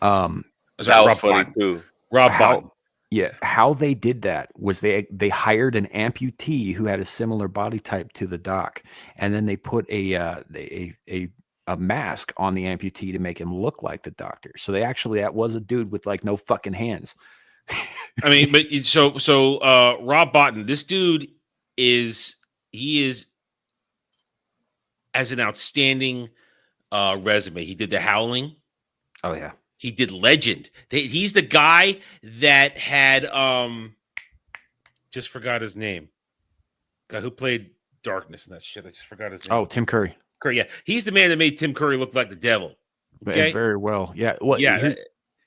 that was funny too. Rob Bottin. Yeah, how they did that was they hired an amputee who had a similar body type to the doc, and then they put a mask on the amputee to make him look like the doctor. So that was a dude with like no fucking hands. I mean, but so Rob Bottin, this dude is has an outstanding resume. He did The Howling. Oh yeah. He did Legend. He's the guy that had just forgot his name. Guy who played Darkness and that shit. I just forgot his name. Oh, Tim Curry. Curry, yeah. He's the man that made Tim Curry look like the devil. Okay? Very well. Yeah. Well, yeah.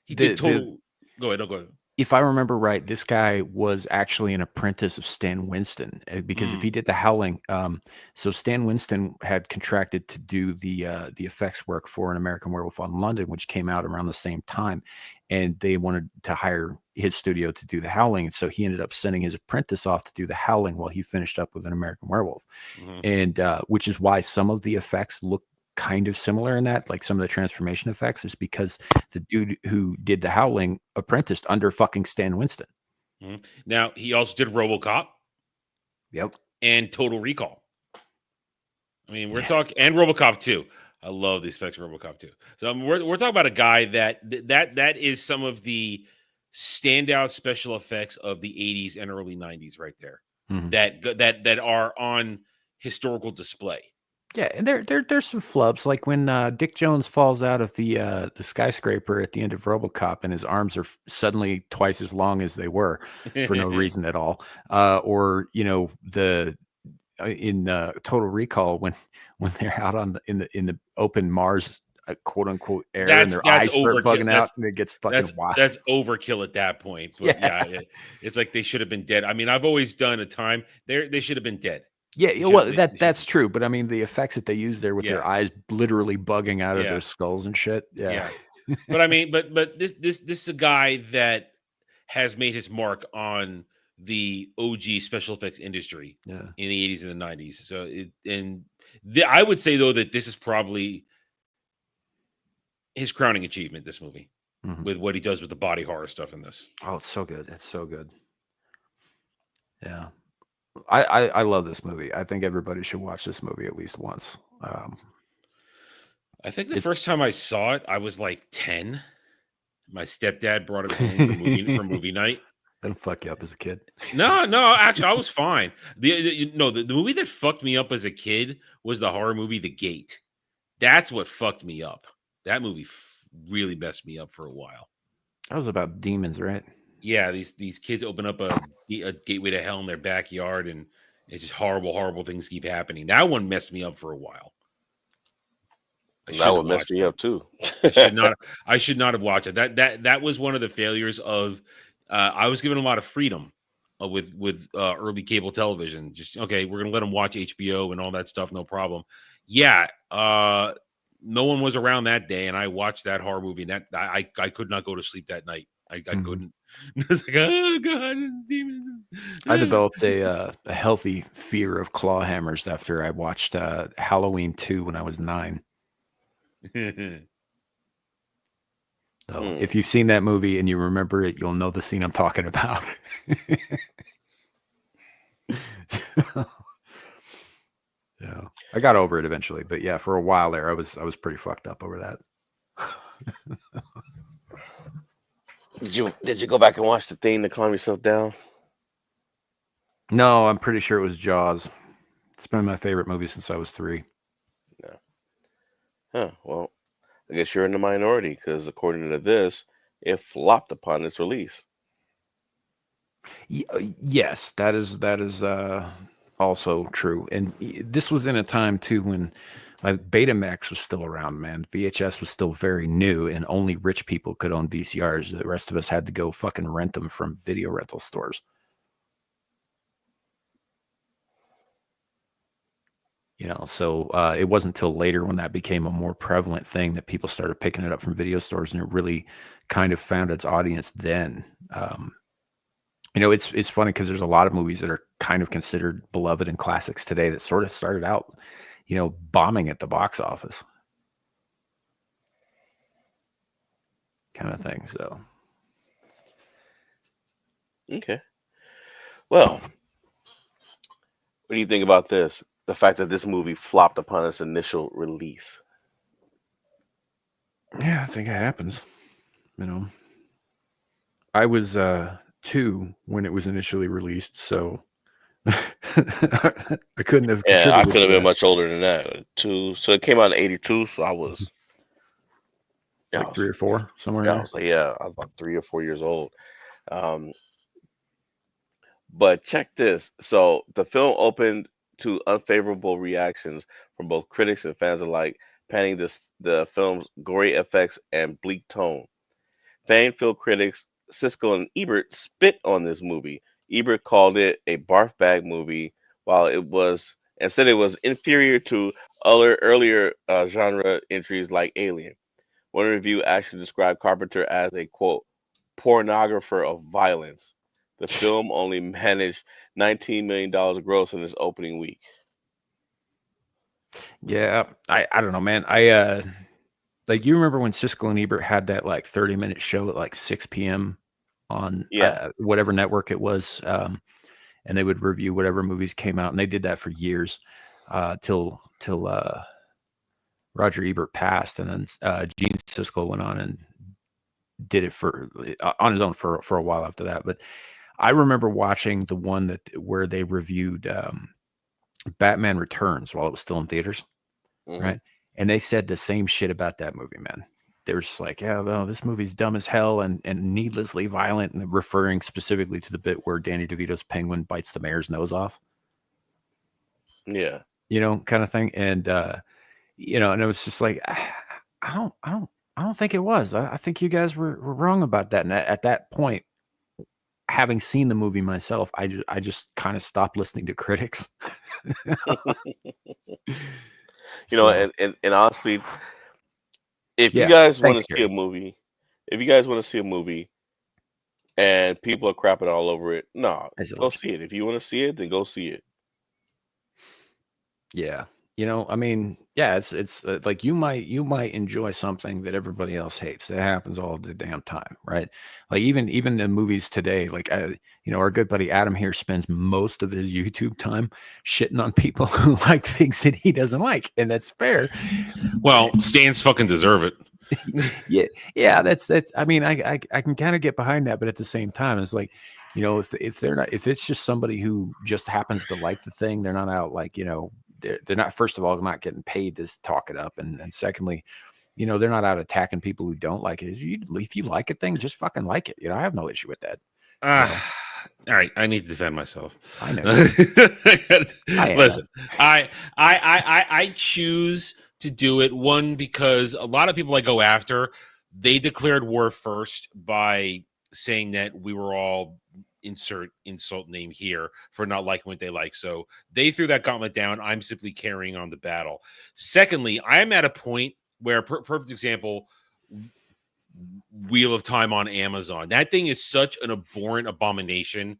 He did total. Go ahead. If I remember right, this guy was actually an apprentice of Stan Winston because if he did The Howling, so Stan Winston had contracted to do the effects work for An American Werewolf on London, which came out around the same time, and they wanted to hire his studio to do The Howling, and so he ended up sending his apprentice off to do The Howling while he finished up with An American Werewolf, and which is why some of the effects look kind of similar in that, like some of the transformation effects, is because the dude who did The Howling apprenticed under fucking Stan Winston. Now he also did RoboCop. Yep. And Total Recall. I mean, we're talking and RoboCop 2. I love these effects of RoboCop 2. So we're talking about a guy that is some of the standout special effects of the 80s and early 90s right there. That are on historical display. Yeah, and there's some flubs, like when Dick Jones falls out of the skyscraper at the end of RoboCop, and his arms are suddenly twice as long as they were for no reason at all. Or in Total Recall when they're out in the open Mars quote unquote air and their that's eyes start overkill. bugging out and it gets fucking wild. That's overkill at that point. But Yeah. it's like they should have been dead. I mean, I've always done a time they should have been dead. Yeah, well, that's true. But I mean, the effects that they use there with their Yeah. eyes literally bugging out of Yeah. their skulls and shit. Yeah. But I mean, but this is a guy that has made his mark on the OG special effects industry Yeah. in the 80s and the 90s. So I would say though that this is probably his crowning achievement, this movie, with what he does with the body horror stuff in this. Oh, it's so good. It's so good. Yeah. I love this movie. I think everybody should watch this movie at least once. I think the first time I saw it, I was like 10. My stepdad brought it home for movie night. That'll fuck you up as a kid. No, actually, I was fine. The movie that fucked me up as a kid was the horror movie The Gate. That's what fucked me up. That movie really messed me up for a while. That was about demons, right? Yeah, these kids open up a gateway to hell in their backyard, and it's just horrible things keep happening. That one messed me up for a while. That would mess me up too. I should not have watched it. That was one of the failures of. I was given a lot of freedom with early cable television. Just okay, we're gonna let them watch HBO and all that stuff, no problem. Yeah, no one was around that day, and I watched that horror movie, and that I could not go to sleep that night. I couldn't. I was like, oh god, demons. I developed a healthy fear of claw hammers after I watched Halloween 2 when I was 9. So if you've seen that movie and you remember it, you'll know the scene I'm talking about. Yeah, I got over it eventually, but yeah, for a while there, I was pretty fucked up over that. Did you go back and watch The Thing to calm yourself down? No, I'm pretty sure it was Jaws. It's been my favorite movie since I was 3. No. Huh. Well, I guess you're in the minority because according to this, it flopped upon its release. Yes, that is also true. And this was in a time too when like Betamax was still around, man. VHS was still very new, and only rich people could own VCRs. The rest of us had to go fucking rent them from video rental stores. You know, so it wasn't until later when that became a more prevalent thing that people started picking it up from video stores, and it really kind of found its audience then. You know, it's funny because there's a lot of movies that are kind of considered beloved and classics today that sort of started out, you know, bombing at the box office, kind of thing. So, Okay. Well, what do you think about this? The fact that this movie flopped upon its initial release. yeah, I think it happens. You know, I was 2 when it was initially released, so I couldn't have. Yeah, I contributed could have to been that. much older than that. Too. So it came out in '82. So I was, yeah, I Like was, 3 or 4 somewhere. yeah, In I there. was like, yeah, I was about 3 or 4 years old. Um, but check this. So the film opened to unfavorable reactions from both critics and fans alike, panning the film's gory effects and bleak tone. Famed film critics Siskel and Ebert spit on this movie. Ebert called it a barf bag movie, while it was and said it was inferior to other earlier genre entries like Alien. One review actually described Carpenter as a quote pornographer of violence. The film only managed $19 million gross in its opening week. Yeah, I don't know, man. I like you remember when Siskel and Ebert had that like 30-minute show at like 6 p.m. on Yeah. whatever network it was, and they would review whatever movies came out, and they did that for years till Roger Ebert passed, and then Gene Siskel went on and did it for on his own for a while after that. But I remember watching the one where they reviewed Batman Returns while it was still in theaters, Mhm. right? And they said the same shit about that movie, man. They were just like, yeah, well, this movie's dumb as hell and needlessly violent, and referring specifically to the bit where Danny DeVito's penguin bites the mayor's nose off, Yeah. you know, kind of thing. And, you know, and it was just like, I don't think it was. I think you guys were wrong about that. And at that point, having seen the movie myself, I just kind of stopped listening to critics. You know, So, and honestly, if you yeah, guys want thanks, to see a Gary. movie, if you guys want to see a movie and people are crapping all over it, no, As a go legend. see it. If you want to see it, then go see it. Yeah. You know, I mean, yeah, it's like you might enjoy something that everybody else hates. It happens all the damn time, right? Like even the movies today, like our good buddy Adam here spends most of his YouTube time shitting on people who like things that he doesn't like, and that's fair. Well, stands fucking deserve it. Yeah, that's I mean, I can kind of get behind that, but at the same time, it's like, if they're not, if it's just somebody who just happens to like the thing, they're not out like, they're not, first of all, not getting paid to talk it up, and secondly, they're not out attacking people who don't like it. If you like a thing, just fucking like it. I have no issue with that. All right, I need to defend myself. I know. Listen, I choose to do it, one, because a lot of people I go after, they declared war first by saying that we were all insert insult name here for not liking what they like. So they threw that gauntlet down. I'm simply carrying on the battle. Secondly, I'm at a point where, perfect example, Wheel of Time on Amazon. That thing is such an abhorrent abomination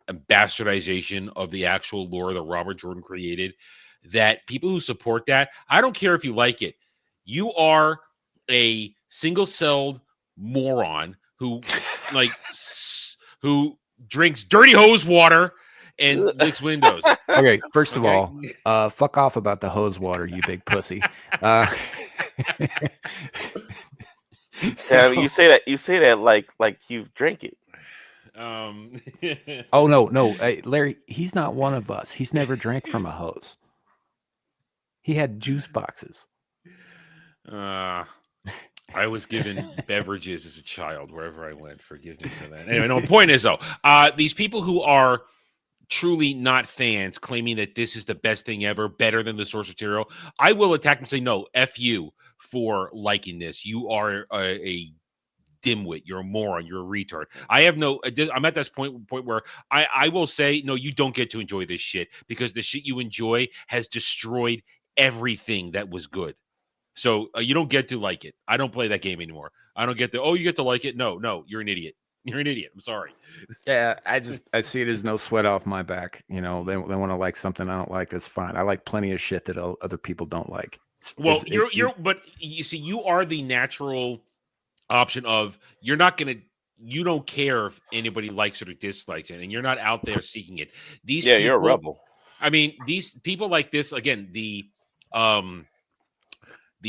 and bastardization of the actual lore that Robert Jordan created, that people who support that, I don't care if you like it, you are a single-celled moron who who drinks dirty hose water and licks windows. Okay, first of all, fuck off about the hose water, you big pussy. Yeah, you say that like you drink it. Oh no, hey, Larry, he's not one of us. He's never drank from a hose. He had juice boxes. I was given beverages as a child wherever I went. Forgive me for that. Anyway, no, the point is though, these people who are truly not fans, claiming that this is the best thing ever, better than the source material, I will attack and say, no, F you for liking this. You are a dimwit, you're a moron, you're a retard. I'm at this point where I will say, no, you don't get to enjoy this shit, because the shit you enjoy has destroyed everything that was good. So you don't get to like it. I don't play that game anymore. I don't get to, you get to like it. No, you're an idiot. You're an idiot. I'm sorry. Yeah, I see it as no sweat off my back. They want to like something I don't like. That's fine. I like plenty of shit that other people don't like. But you see, you are the natural option of, you don't care if anybody likes it or dislikes it, and you're not out there seeking it. You're a rebel. I mean, these people like this, again, the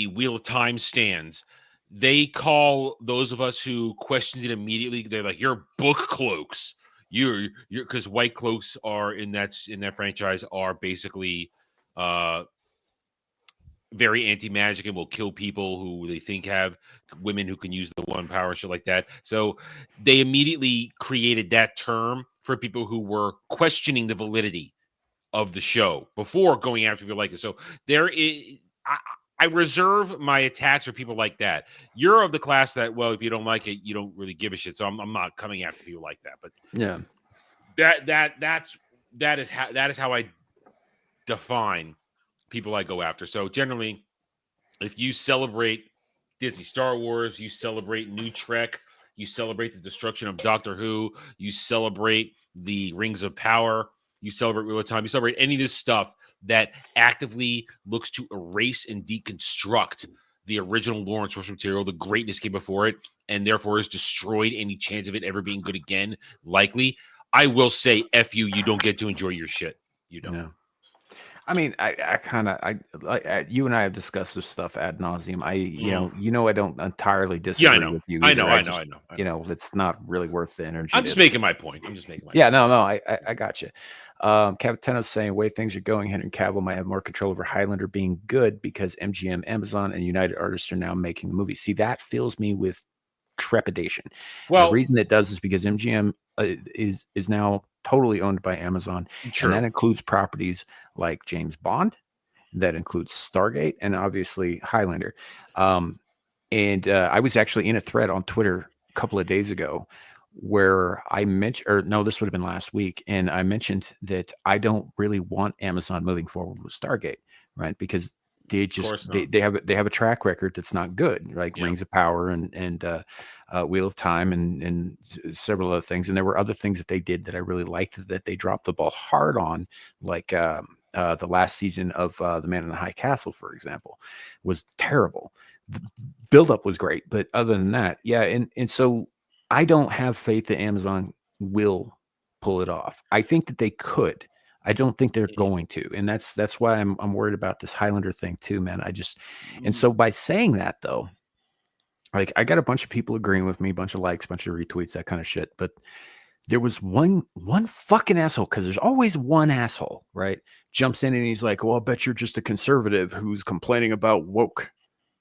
Wheel of Time stands, they call those of us who questioned it immediately, they're like, you're book cloaks. You're because white cloaks are in that franchise are basically very anti-magic and will kill people who they think have women who can use the one power, shit like that. So they immediately created that term for people who were questioning the validity of the show before going after people like it. So there is, I reserve my attacks for people like that. You're of the class that, well, if you don't like it, you don't really give a shit. So I'm not coming after people like that. But yeah, that is how I define people I go after. So generally, if you celebrate Disney Star Wars, you celebrate New Trek, you celebrate the destruction of Doctor Who, you celebrate the Rings of Power, you celebrate Wheel of Time, you celebrate any of this stuff that actively looks to erase and deconstruct the original lore and source material, the greatness came before it, and therefore has destroyed any chance of it ever being good again, likely, I will say, F you, you don't get to enjoy your shit. You don't. No. I mean, I kind of, you and I have discussed this stuff ad nauseum. I don't entirely disagree with you. I know. It's not really worth the energy. I'm just making my point. Yeah, no, I got you. Capitano's saying, way things are going, Henry Cavill might have more control over Highlander being good because MGM, Amazon, and United Artists are now making the movie. See, that fills me with trepidation. Well, the reason it does is because MGM is now totally owned by Amazon. True. And that includes properties like James Bond, that includes Stargate, and obviously Highlander. And I was actually in a thread on Twitter a couple of days ago where I mentioned, or no, this would have been last week, and I mentioned that I don't really want Amazon moving forward with Stargate, right? Because they just course not. they have a track record that's not good, like Yeah. Rings of Power and Wheel of Time and several other things. And there were other things that they did that I really liked that they dropped the ball hard on, like the last season of The Man in the High Castle, for example, was terrible. The buildup was great, but other than that, yeah. And so I don't have faith that Amazon will pull it off. I think that they could. I don't think they're going to, and that's why I'm worried about this Highlander thing too, man. And so by saying that though, like I got a bunch of people agreeing with me, a bunch of likes, a bunch of retweets, that kind of shit. But there was one fucking asshole, because there's always one asshole, right? Jumps in and he's like, "Well, I bet you're just a conservative who's complaining about woke."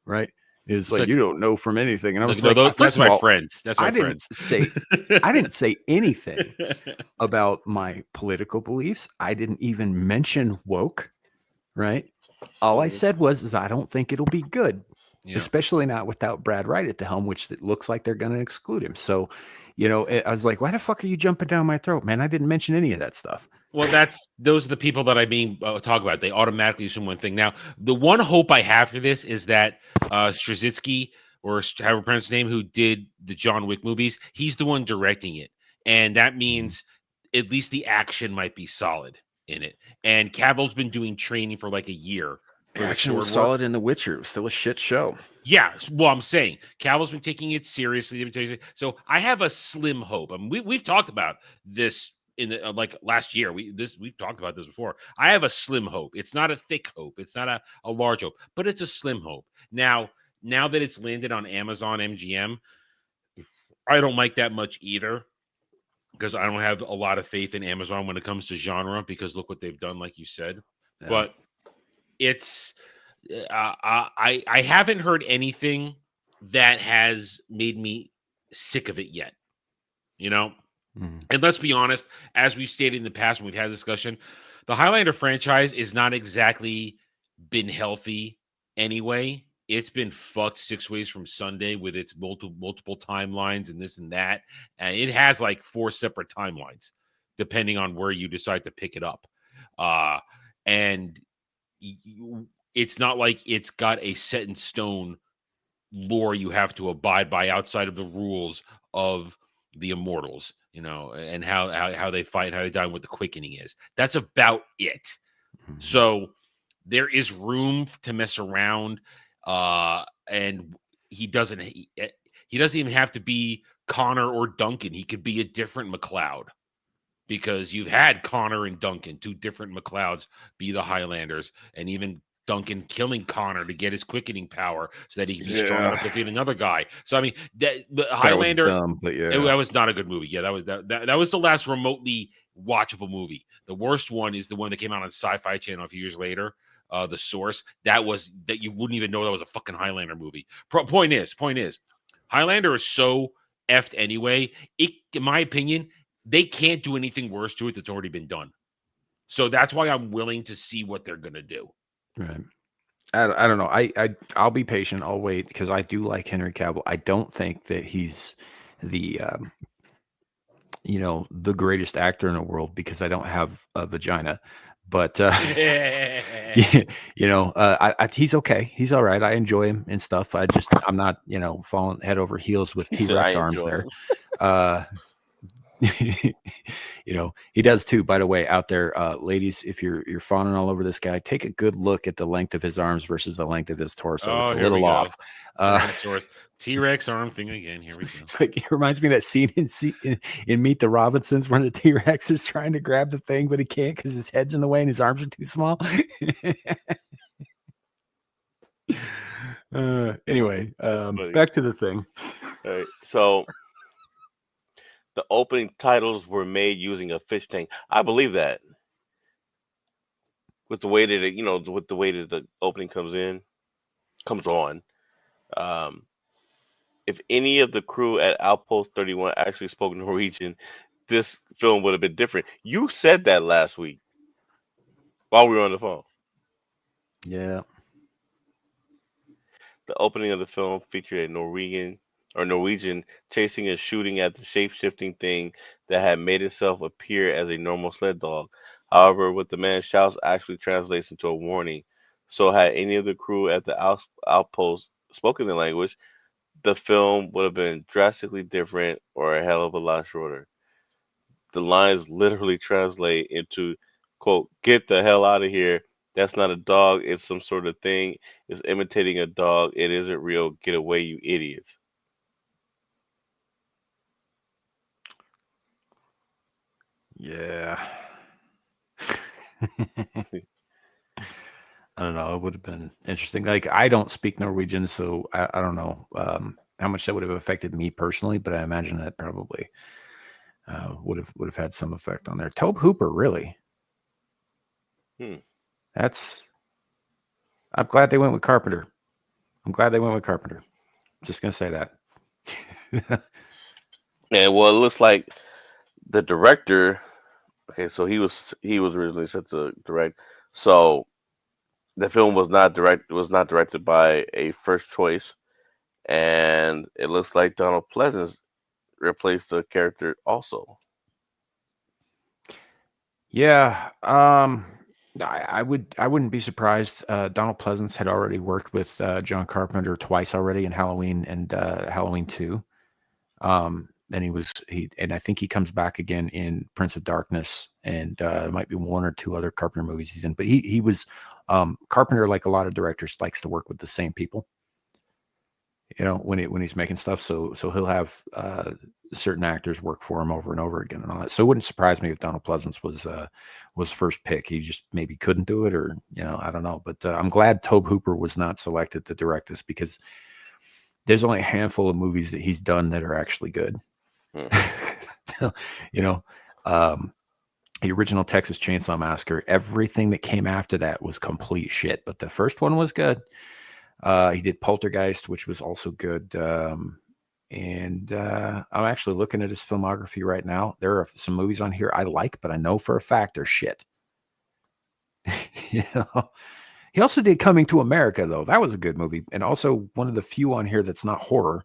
Right? It's like, you don't know from anything. And I was no, like, that's first of my all, friends. That's my I didn't friends. say anything about my political beliefs. I didn't even mention woke, right? All I said is I don't think it'll be good, Yeah. especially not without Brad Wright at the helm, which it looks like they're going to exclude him. So, I was like, why the fuck are you jumping down my throat, man? I didn't mention any of that stuff. Well, those are the people that I mean talk about. They automatically assume one thing. Now, the one hope I have for this is that Straczynski, or however you pronounce his name, who did the John Wick movies, he's the one directing it, and that means at least the action might be solid in it. And Cavill's been doing training for like a year. For Action the was sword work. solid in The Witcher. It was still a shit show. Yeah, well, I'm saying Cavill's been taking it seriously. So I have a slim hope. I mean, we've talked about this in the like last year. We've talked about this before. I have a slim hope. It's not a thick hope. It's not a large hope, but it's a slim hope. Now that it's landed on Amazon MGM, I don't like that much either, because I don't have a lot of faith in Amazon when it comes to genre, because look what they've done, like you said. Yeah. But it's I haven't heard anything that has made me sick of it yet. And let's be honest, as we've stated in the past when we've had discussion, the Highlander franchise is not exactly been healthy anyway. It's been fucked 6 ways from Sunday with its multiple timelines and this and that. And it has like 4 separate timelines, depending on where you decide to pick it up. And it's not like it's got a set in stone lore you have to abide by outside of the rules of the Immortals, and how they fight, how they die, and what the quickening is. That's about it. So there is room to mess around, and he doesn't even have to be Connor or Duncan. He could be a different McLeod, because you've had Connor and Duncan, 2 different McLeods, be the Highlanders, and even Duncan killing Connor to get his quickening power so that he can be strong enough to defeat another guy. So I mean, the Highlander, that was dumb, but yeah, that was not a good movie. Yeah, that was the last remotely watchable movie. The worst one is the one that came out on Sci-Fi Channel a few years later. The Source, that you wouldn't even know that was a fucking Highlander movie. Point is, Highlander is so effed anyway. In my opinion, they can't do anything worse to it that's already been done. So that's why I'm willing to see what they're gonna do. Right. I don't know. I'll be patient. I'll wait, because I do like Henry Cavill. I don't think that he's the the greatest actor in the world, because I don't have a vagina. But he's okay. He's all right. I enjoy him and stuff. I'm not falling head over heels with T-Rex arms there. He does too, by the way, out there, ladies. If you're fawning all over this guy, take a good look at the length of his arms versus the length of his torso. It's a little off. T-Rex arm thing again. Here we go. Like, it reminds me of that scene in Meet the Robinsons where the T-Rex is trying to grab the thing, but he can't because his head's in the way and his arms are too small. Anyway, back to the thing. All right, so the opening titles were made using a fish tank. I believe that. With the way that with the way that the opening comes on. If any of the crew at Outpost 31 actually spoke Norwegian, this film would have been different. You said that last week while we were on the phone. Yeah. The opening of the film featured a Norwegian chasing and shooting at the shape-shifting thing that had made itself appear as a normal sled dog. However, what the man shouts actually translates into a warning. So, had any of the crew at the outpost spoken the language, the film would have been drastically different or a hell of a lot shorter. The lines literally translate into, quote, "Get the hell out of here. That's not a dog. It's some sort of thing. It's imitating a dog. It isn't real. Get away, you idiots." Yeah. I don't know. It would have been interesting. Like, I don't speak Norwegian, so I don't know how much that would have affected me personally, but I imagine that probably would have had some effect on there. Tobe Hooper, really? Hmm. That's. I'm glad they went with Carpenter. Just gonna say that. And well, it looks like the director. Okay, so he was originally set to direct. So the film was not directed by a first choice, and it looks like Donald Pleasance replaced the character also. Yeah, I wouldn't be surprised. Donald Pleasance had already worked with John Carpenter twice already in Halloween and Halloween 2. And I think he comes back again in Prince of Darkness, and it might be one or two other Carpenter movies he's in. But he was Carpenter, like a lot of directors, likes to work with the same people. When he's making stuff, so he'll have certain actors work for him over and over again and all that. So it wouldn't surprise me if Donald Pleasance was first pick. He just maybe couldn't do it, or I don't know. But I'm glad Tobe Hooper was not selected to direct this, because there's only a handful of movies that he's done that are actually good. Hmm. So, the original Texas Chainsaw Massacre, everything that came after that was complete shit, but the first one was good. He did Poltergeist, which was also good. And I'm actually looking at his filmography right now. There are some movies on here I like, but I know for a fact they're shit. He also did Coming to America, though. That was a good movie, and also one of the few on here that's not horror.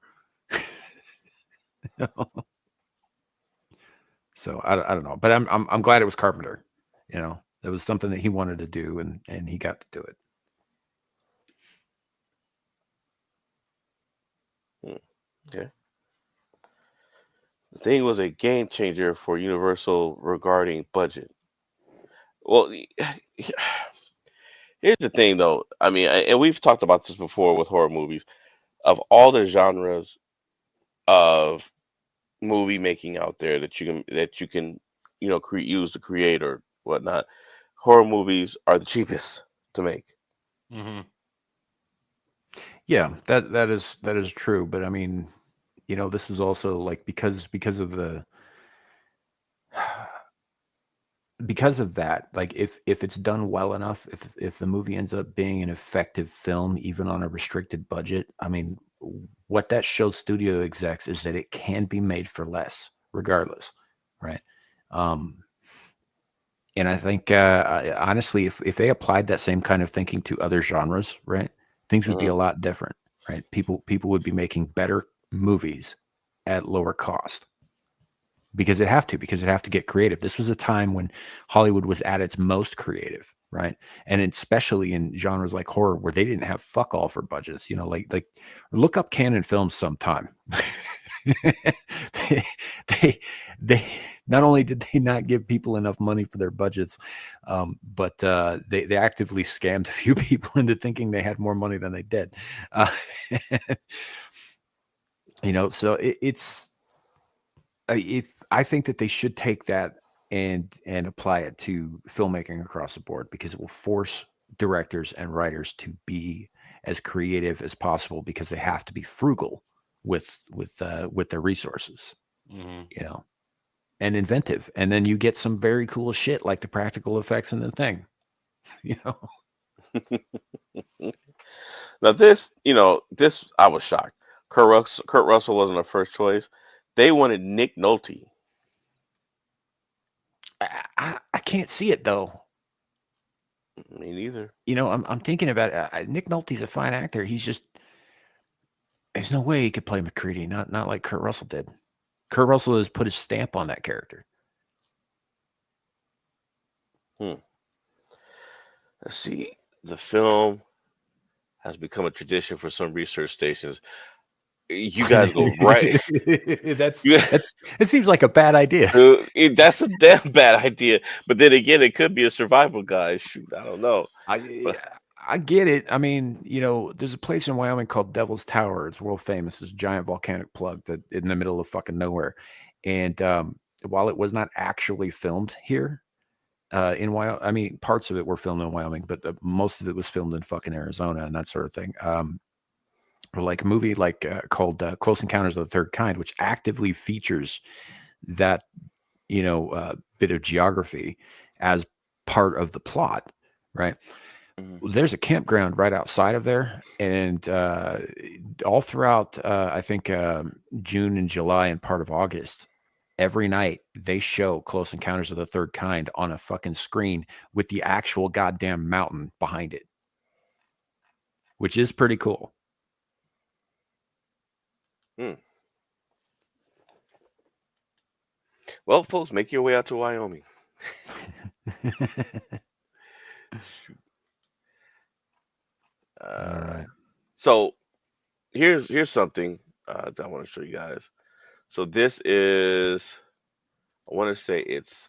So I don't know, but I'm glad it was Carpenter. It was something that he wanted to do, and he got to do it. Okay. The thing was a game changer for Universal regarding budget. Well, here's the thing, though. I mean, and we've talked about this before with horror movies. Of all the genres of movie making out there that you can use to create or whatnot, horror movies are the cheapest to make. Mm-hmm. Yeah, that is true. But I mean, this is also like because of that, like if it's done well enough, if the movie ends up being an effective film, even on a restricted budget, I mean, what that shows studio execs is that it can be made for less, regardless, right? Um, and I think honestly, if they applied that same kind of thinking to other genres, right, things would be Hmm. a lot different, right? People would be making better movies at lower cost, because it have to get creative. This was a time when Hollywood was at its most creative, right? And especially in genres like horror, where they didn't have fuck all for budgets. Like look up Canon Films sometime. they, they not only did they not give people enough money for their budgets, but they actively scammed a few people into thinking they had more money than they did. Uh, so it's if I think that they should take that and apply it to filmmaking across the board, because it will force directors and writers to be as creative as possible, because they have to be frugal with their resources, Mm-hmm. and inventive, and then you get some very cool shit like the practical effects in the thing. you know Now this I was shocked. Kurt Russell wasn't a first choice. They wanted Nick Nolte. I can't see it though. Me neither. I'm thinking about it. Nick Nolte's a fine actor. He's just There's no way he could play McCready. Not like Kurt Russell did. Kurt Russell has put his stamp on that character. Let's see. The film has become a tradition for some research stations. You guys go right. It seems like a bad idea. That's a damn bad idea. But then again, it could be a survival guide. Shoot, I don't know. I get it. I mean, there's a place in Wyoming called Devil's Tower. It's world famous. It's a giant volcanic plug that in the middle of fucking nowhere. And while it was not actually filmed here in Wyoming, I mean, parts of it were filmed in Wyoming, but most of it was filmed in fucking Arizona and that sort of thing. Or like a movie called Close Encounters of the Third Kind, which actively features that bit of geography as part of the plot, right? There's a campground right outside of there, and all throughout I think June and July and part of August, every night they show Close Encounters of the Third Kind on a fucking screen with the actual goddamn mountain behind it, which is pretty cool. Well, folks, make your way out to Wyoming. All right. So here's something that I want to show you guys. So this is, I want to say it's,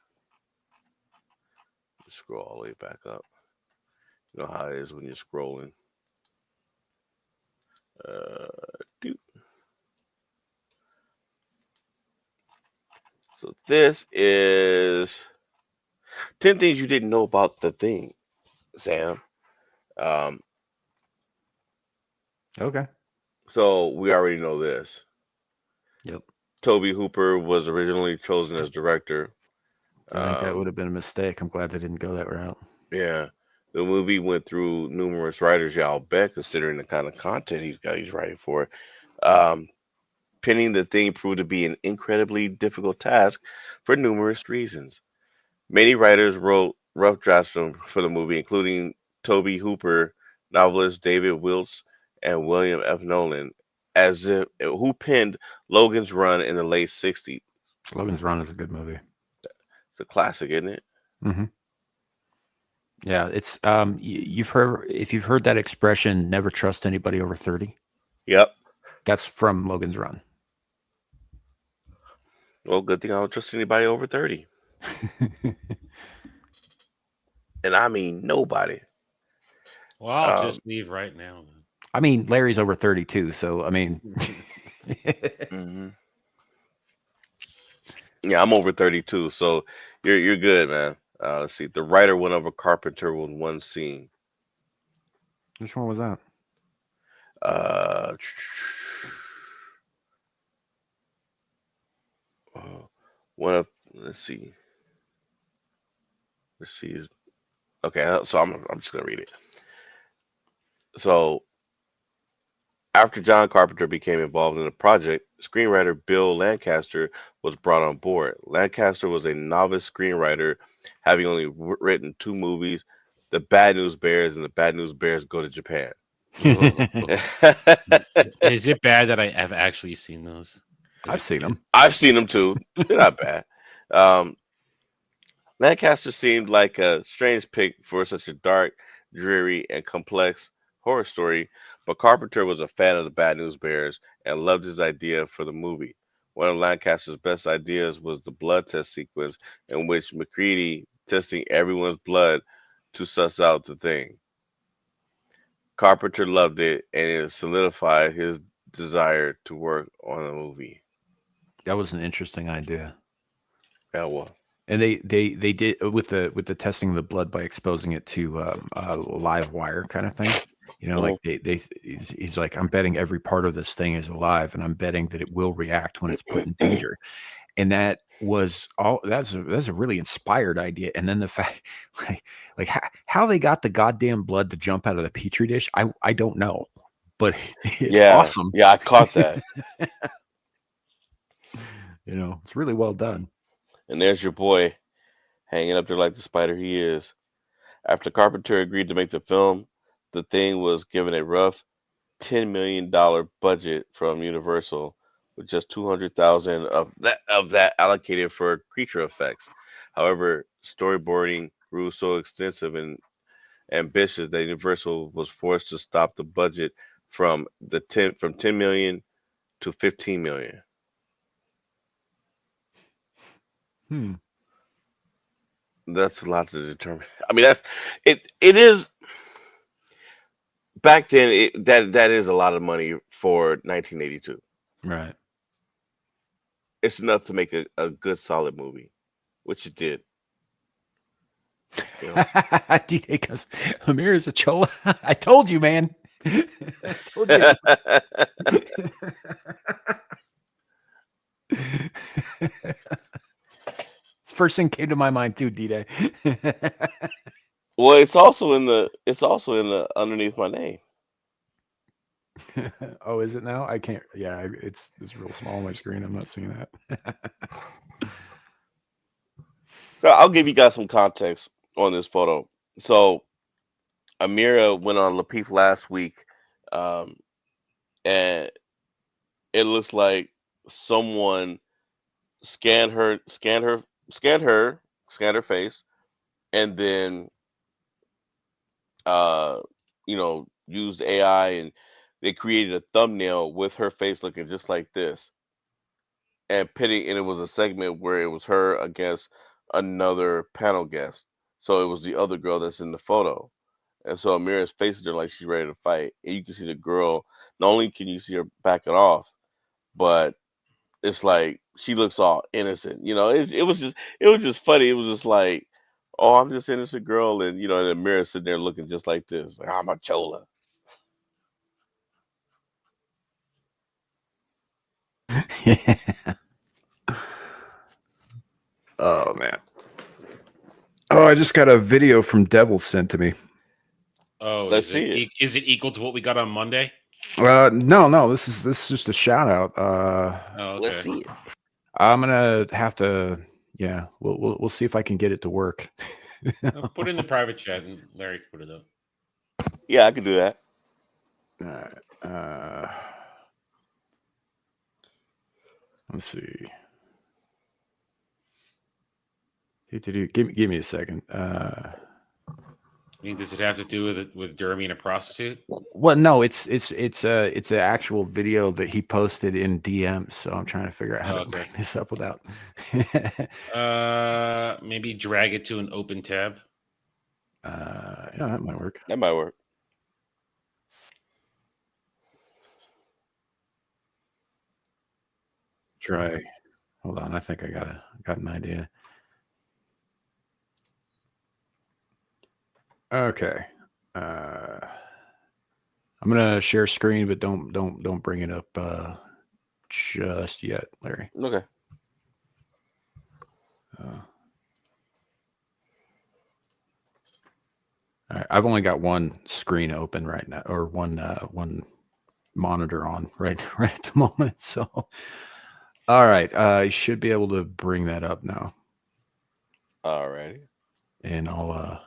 scroll all the way back up. You know how it is when you're scrolling. So this is 10 things you didn't know about the thing, Sam. Okay. So we already know this. Yep. Toby Hooper was originally chosen as director. I think that would have been a mistake. I'm glad they didn't go that route. Yeah. The movie went through numerous writers, y'all bet, considering the kind of content he's writing for. Penning the thing proved to be an incredibly difficult task for numerous reasons. Many writers wrote rough drafts for the movie, including Toby Hooper, novelist David Wiltz, and William F. Nolan, who penned Logan's Run in the late '60s. Logan's Run is a good movie. It's a classic, isn't it? Mm-hmm. Yeah, it's you've heard that expression, never trust anybody over 30. Yep. That's from Logan's Run. Well, good thing I don't trust anybody over 30. And I mean nobody. Well, I'll just leave right now. I mean, Larry's over 32, so I mean. Yeah, I'm over 32, so you're good, man. Let's see. The writer went over Carpenter with one scene. Which one was that? Let's see. Okay, so I'm just gonna read it. So after John Carpenter became involved in the project, screenwriter Bill Lancaster was brought on board. Lancaster was a novice screenwriter, having only written 2 movies, The Bad News Bears and The Bad News Bears Go to Japan. Is it bad that I have actually seen those? I've seen them. I've seen them too. They're not bad. Lancaster seemed like a strange pick for such a dark, dreary, and complex horror story, but Carpenter was a fan of the Bad News Bears and loved his idea for the movie. One of Lancaster's best ideas was the blood test sequence, in which McCready testing everyone's blood to suss out the thing. Carpenter loved it, and it solidified his desire to work on the movie. That was an interesting idea. Yeah, well. And they did with the testing of the blood by exposing it to a live wire kind of thing. Like he's like, I'm betting every part of this thing is alive, and I'm betting that it will react when it's put in danger. And that was all. That's a really inspired idea. And then the fact, like how they got the goddamn blood to jump out of the petri dish, I don't know, but it's awesome. Yeah, I caught that. It's really well done. And there's your boy hanging up there like the spider he is. After Carpenter agreed to make the film, the thing was given a rough $10 million budget from Universal, with just 200,000 of that allocated for creature effects. However, storyboarding grew so extensive and ambitious that Universal was forced to stop the budget from 10 million to 15 million. Hmm. That's a lot to determine. I mean, it is back then. That is a lot of money for 1982. Right. It's enough to make a good solid movie, which it did. You know. DJ goes, Amir is a chola. I told you, man. I told you. It's the first thing came to my mind too, DJ. Well, it's also in the underneath my name. Oh, is it now? I can't. Yeah, it's real small on my screen. I'm not seeing that. I'll give you guys some context on this photo. So Amira went on Lapeef last week, um, and it looks like someone scanned her, scanned her, scanned her, scanned her face, and then uh, used AI and they created a thumbnail with her face looking just like this, and it was a segment where it was her against another panel guest. So it was the other girl that's in the photo. And so Amira's facing her like she's ready to fight. And you can see the girl, not only can you see her backing off, but it's like she looks all innocent. It was just funny. It was just like, oh, I'm just innocent girl, and and Amira sitting there looking just like this, like I'm a chola. Oh man. Oh, I just got a video from Devil sent to me. Oh, Let's see it. Is it equal to what we got on Monday? No. This is just a shout out. Oh, okay. Let's see it. I'm gonna have to. Yeah, we'll see if I can get it to work. Put it in the private chat and Larry can put it up. Yeah, I can do that. All right. Let's see. Give me a second. I mean, does it have to do with Jeremy in a prostitute? Well, no, it's an actual video that he posted in DMs. So I'm trying to figure out how to bring this up without. Maybe drag it to an open tab. Yeah, that might work. That might work. Try. Hold on, I think I got an idea. Okay. I'm gonna share screen, but don't bring it up just yet, Larry. Okay. All right, I've only got one screen open right now, or one monitor on right at the moment. So, all right, I should be able to bring that up now. Alrighty. And I'll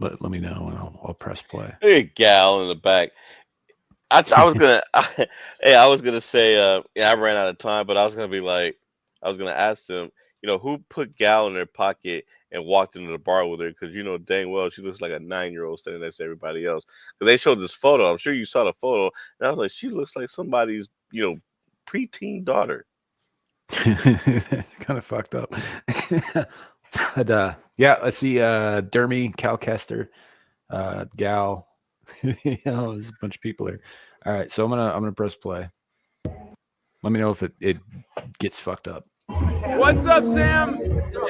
let me know, and I'll press play. Hey, gal in the back. I was gonna, I was gonna say, I ran out of time, but I was gonna ask them, who put gal in their pocket and walked into the bar with her, because dang well she looks like a 9-year-old standing next to everybody else. Because they showed this photo, I'm sure you saw the photo, and I was like, she looks like somebody's, preteen daughter. It's kind of fucked up. But yeah, let's see. Dermy, Calcaster, Gal. There's a bunch of people there. All right, so I'm gonna press play. Let me know if it gets fucked up. What's up, Sam?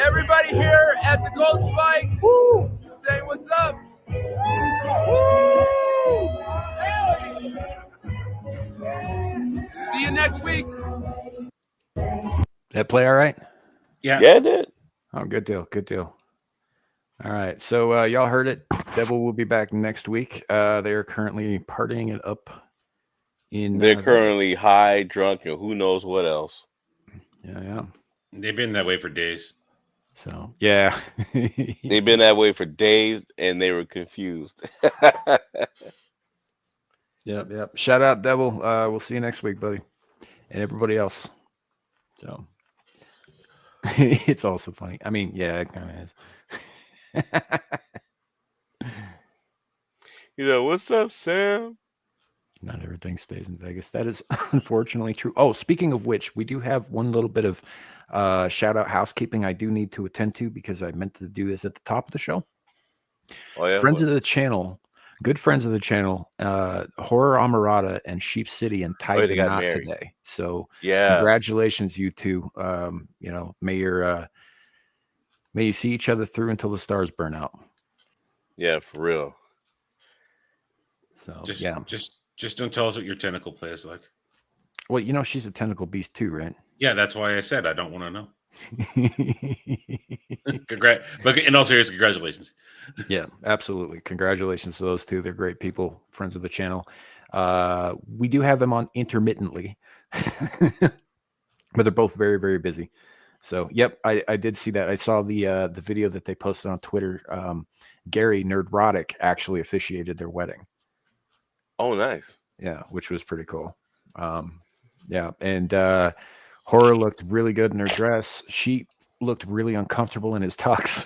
Everybody here at the Gold Spike. Woo! Say what's up. Woo! See you next week. That play all right? Yeah. Yeah, it did. Oh, good deal. Good deal. All right. So y'all heard it. Devil will be back next week. They are currently partying it up in They're currently high, drunk, and who knows what else. Yeah. They've been that way for days. So yeah. They've been that way for days and they were confused. Yep. Shout out, Devil. We'll see you next week, buddy, and everybody else. So it's also funny. I mean, yeah, it kind of is. What's up, Sam? Not everything stays in Vegas. That is unfortunately true. Oh, speaking of which, we do have one little bit of shout out housekeeping I do need to attend to because I meant to do this at the top of the show. Oh yeah, Friends of the channel, good friends of the channel, Horror Amarada and Sheep City and Oh, tied they the got knot married. today. So Yeah, congratulations, you two. May you see each other through until the stars burn out. yeah, for real. So Just, yeah. just don't tell us what your tentacle play is like. Well, she's a tentacle beast too, right? Yeah, that's why I said I don't want to know. But in all seriousness, congratulations. Yeah, absolutely. Congratulations to those two. They're great people, friends of the channel. We do have them on intermittently, but they're both very, very busy. So, yep, I did see that. I saw the video that they posted on Twitter. Gary Nerdrotic actually officiated their wedding. Oh, nice. Yeah, which was pretty cool. Yeah, and Horror looked really good in her dress. She looked really uncomfortable in his tux.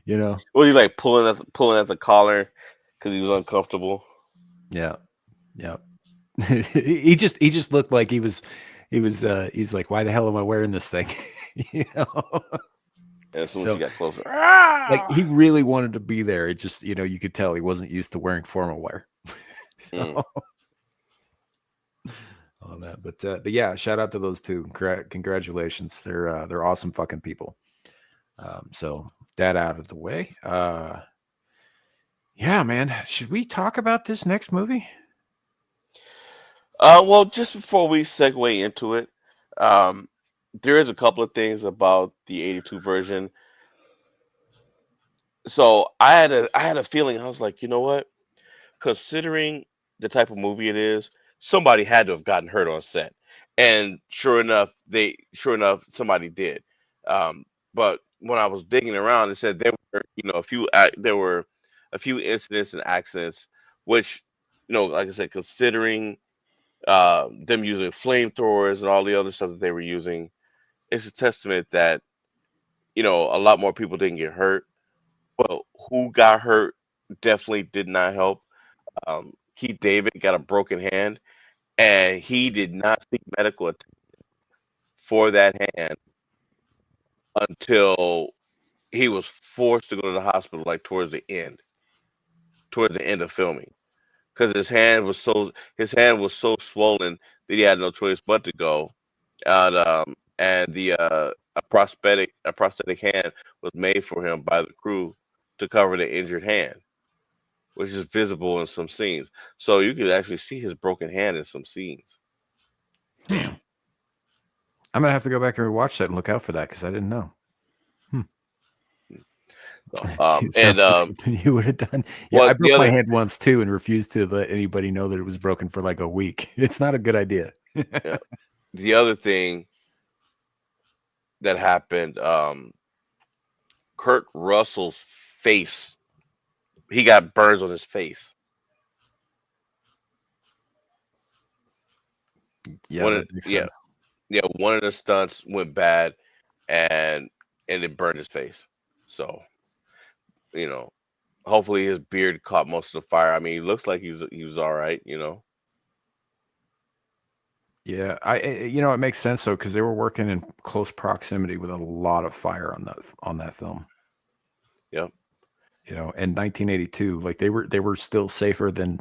Well, he like pulling at the collar because he was uncomfortable. Yeah. he just looked like he's like, why the hell am I wearing this thing? And as soon as So, he got closer, like he really wanted to be there. It just, you could tell he wasn't used to wearing formal wear. So on that, but yeah, shout out to those two. Congratulations. They're awesome fucking people. So that out of the way. Yeah, man. Should we talk about this next movie? well, just before we segue into it, there is a couple of things about the '82 version. So I had a feeling. I was like, you know what? Considering the type of movie it is, somebody had to have gotten hurt on set. And sure enough, somebody did. But when I was digging around, it said there were, there were a few incidents and accidents, which, like I said, considering them using flamethrowers and all the other stuff that they were using, it's a testament that, a lot more people didn't get hurt. Well, who got hurt definitely did not help. Keith David got a broken hand, and he did not seek medical attention for that hand until he was forced to go to the hospital, like towards the end of filming, because his hand was so swollen that he had no choice but to go. And a prosthetic hand was made for him by the crew to cover the injured hand, which is visible in some scenes. So you could actually see his broken hand in some scenes. Damn. I'm gonna have to go back and rewatch that and look out for that because I didn't know. So, It sounds like something you would have done. Yeah, well, I the broke my other, hand once too and refused to let anybody know that it was broken for like a week. It's not a good idea. yeah, the other thing that happened, Kurt Russell's face, he got burns on his face. Yeah, One of that makes yeah, sense. yeah, one of the stunts went bad, and it burned his face. So, you know, hopefully his beard caught most of the fire. I mean, he looks like he was all right. Yeah, it makes sense though because they were working in close proximity with a lot of fire on that film. Yep. In 1982, like they were still safer than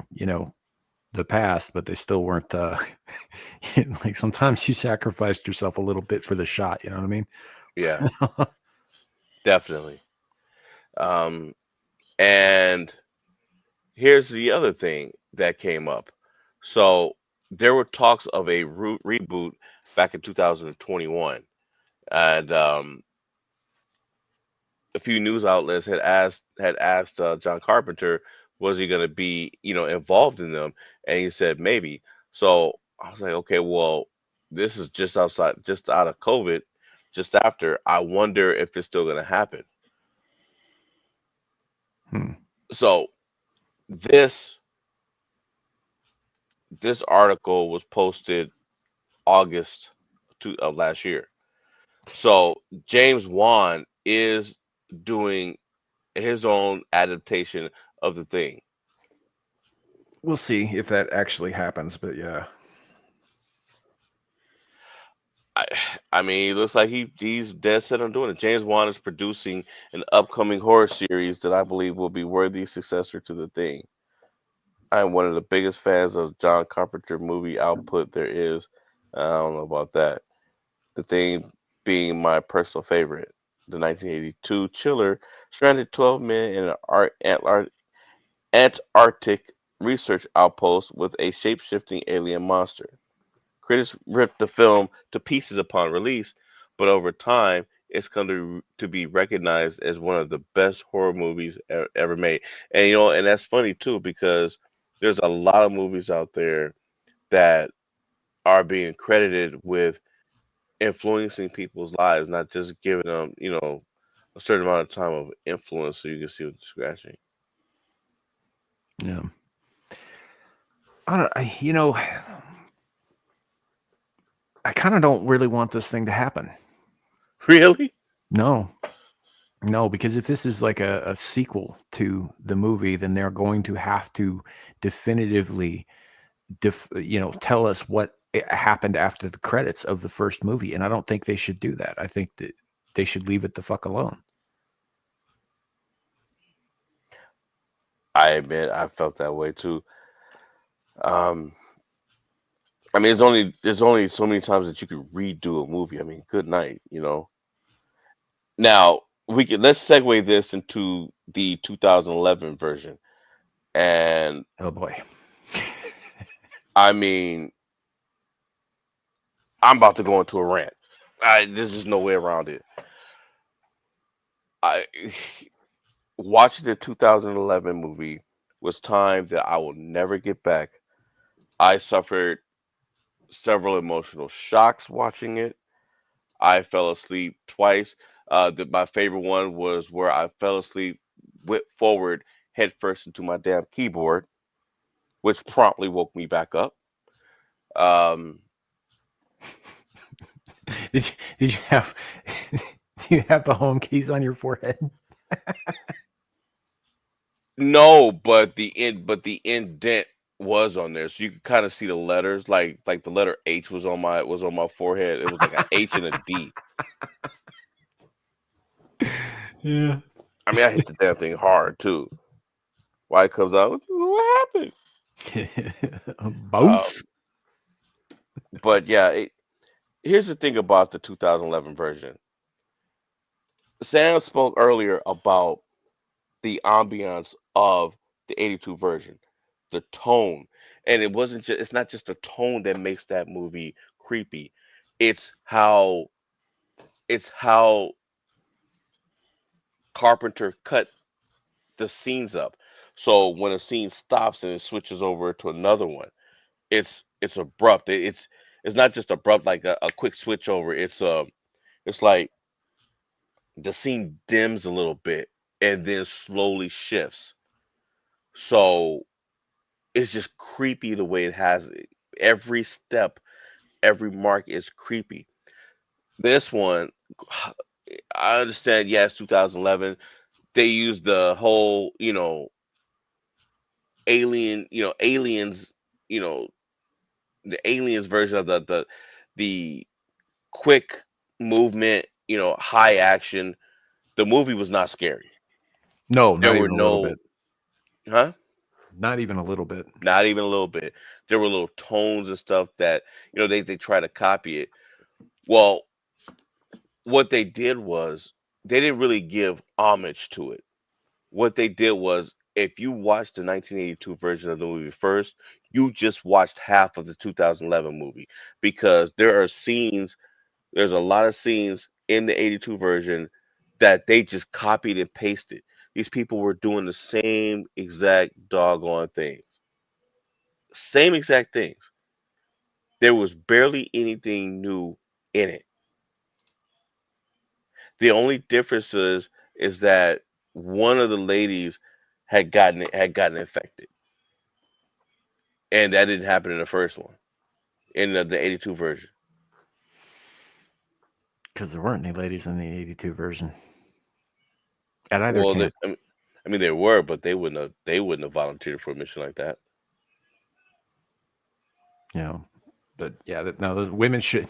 the past, but they still weren't. Like sometimes you sacrificed yourself a little bit for the shot. You know what I mean? Yeah, definitely. Um, and here's the other thing that came up. So there were talks of a reboot back in 2021, and a few news outlets had asked John Carpenter, was he going to be involved in them, and he said maybe. So I was like, okay, well, this is just out of COVID, just after. I wonder if it's still going to happen. Hmm. So this this article was posted August of last year. So James Wan is doing his own adaptation of the thing. We'll see if that actually happens, but yeah. I, I mean, it looks like he's dead set on doing it. James Wan is producing an upcoming horror series that I believe will be worthy successor to the thing. I'm one of the biggest fans of John Carpenter movie output there is. I don't know about that. The thing being my personal favorite. The 1982 Chiller stranded 12 men in an Antarctic research outpost with a shape-shifting alien monster. Critics ripped the film to pieces upon release, but over time, it's come to be recognized as one of the best horror movies ever made. And and that's funny too because there's a lot of movies out there that are being credited with influencing people's lives, not just giving them, a certain amount of time of influence so you can see what they're scratching. Yeah. I don't, I kind of don't really want this thing to happen. Really? No, no, because if this is like a sequel to the movie, then they're going to have to definitively, tell us what happened after the credits of the first movie. And I don't think they should do that. I think that they should leave it the fuck alone. I admit I felt that way too. Um, I mean, there's only so many times that you could redo a movie. I mean, good night. Now let's segue this into the 2011 version, and Oh boy. I mean, I'm about to go into a rant. There's just no way around it. I watching the 2011 movie was time that I will never get back. I suffered several emotional shocks watching it. I fell asleep twice. My favorite one was where I fell asleep, went forward head first into my damn keyboard, which promptly woke me back up. Um, Did you have do you have the home keys on your forehead? no, but the indent was on there, so you could kind of see the letters, like the letter H was on my forehead. It was like an H and a D. Yeah. I mean, I hit the damn thing hard too. Why it comes out? What happened? Both. But yeah, here's the thing about the 2011 version. Sam spoke earlier about the ambiance of the 82 version, the tone, and it's not just the tone that makes that movie creepy. It's how it's how Carpenter cut the scenes up. So when a scene stops and it switches over to another one, it's abrupt. It's not just abrupt like a quick switch over. It's like the scene dims a little bit and then slowly shifts. So it's just creepy the way it has it. Every step, every mark is creepy. This one, I understand. Yes, 2011. They used the whole, aliens, you know, the aliens version of the quick movement, high action. The movie was not scary. No, There not were even a little no, bit. huh? Not even a little bit. Not even a little bit. There were little tones and stuff that they try to copy it. Well, what they did was they didn't really give homage to it. What they did was if you watched the 1982 version of the movie first, you just watched half of the 2011 movie because there's a lot of scenes in the 82 version that they just copied and pasted. These people were doing the same exact doggone thing. Same exact things. There was barely anything new in it. The only difference is that one of the ladies had gotten infected. and that didn't happen in the first one, in the 82 version. Because there weren't any ladies in the 82 version at either Well, camp. I mean, there were, but they wouldn't have volunteered for a mission like that. You know, but yeah, no, the women should.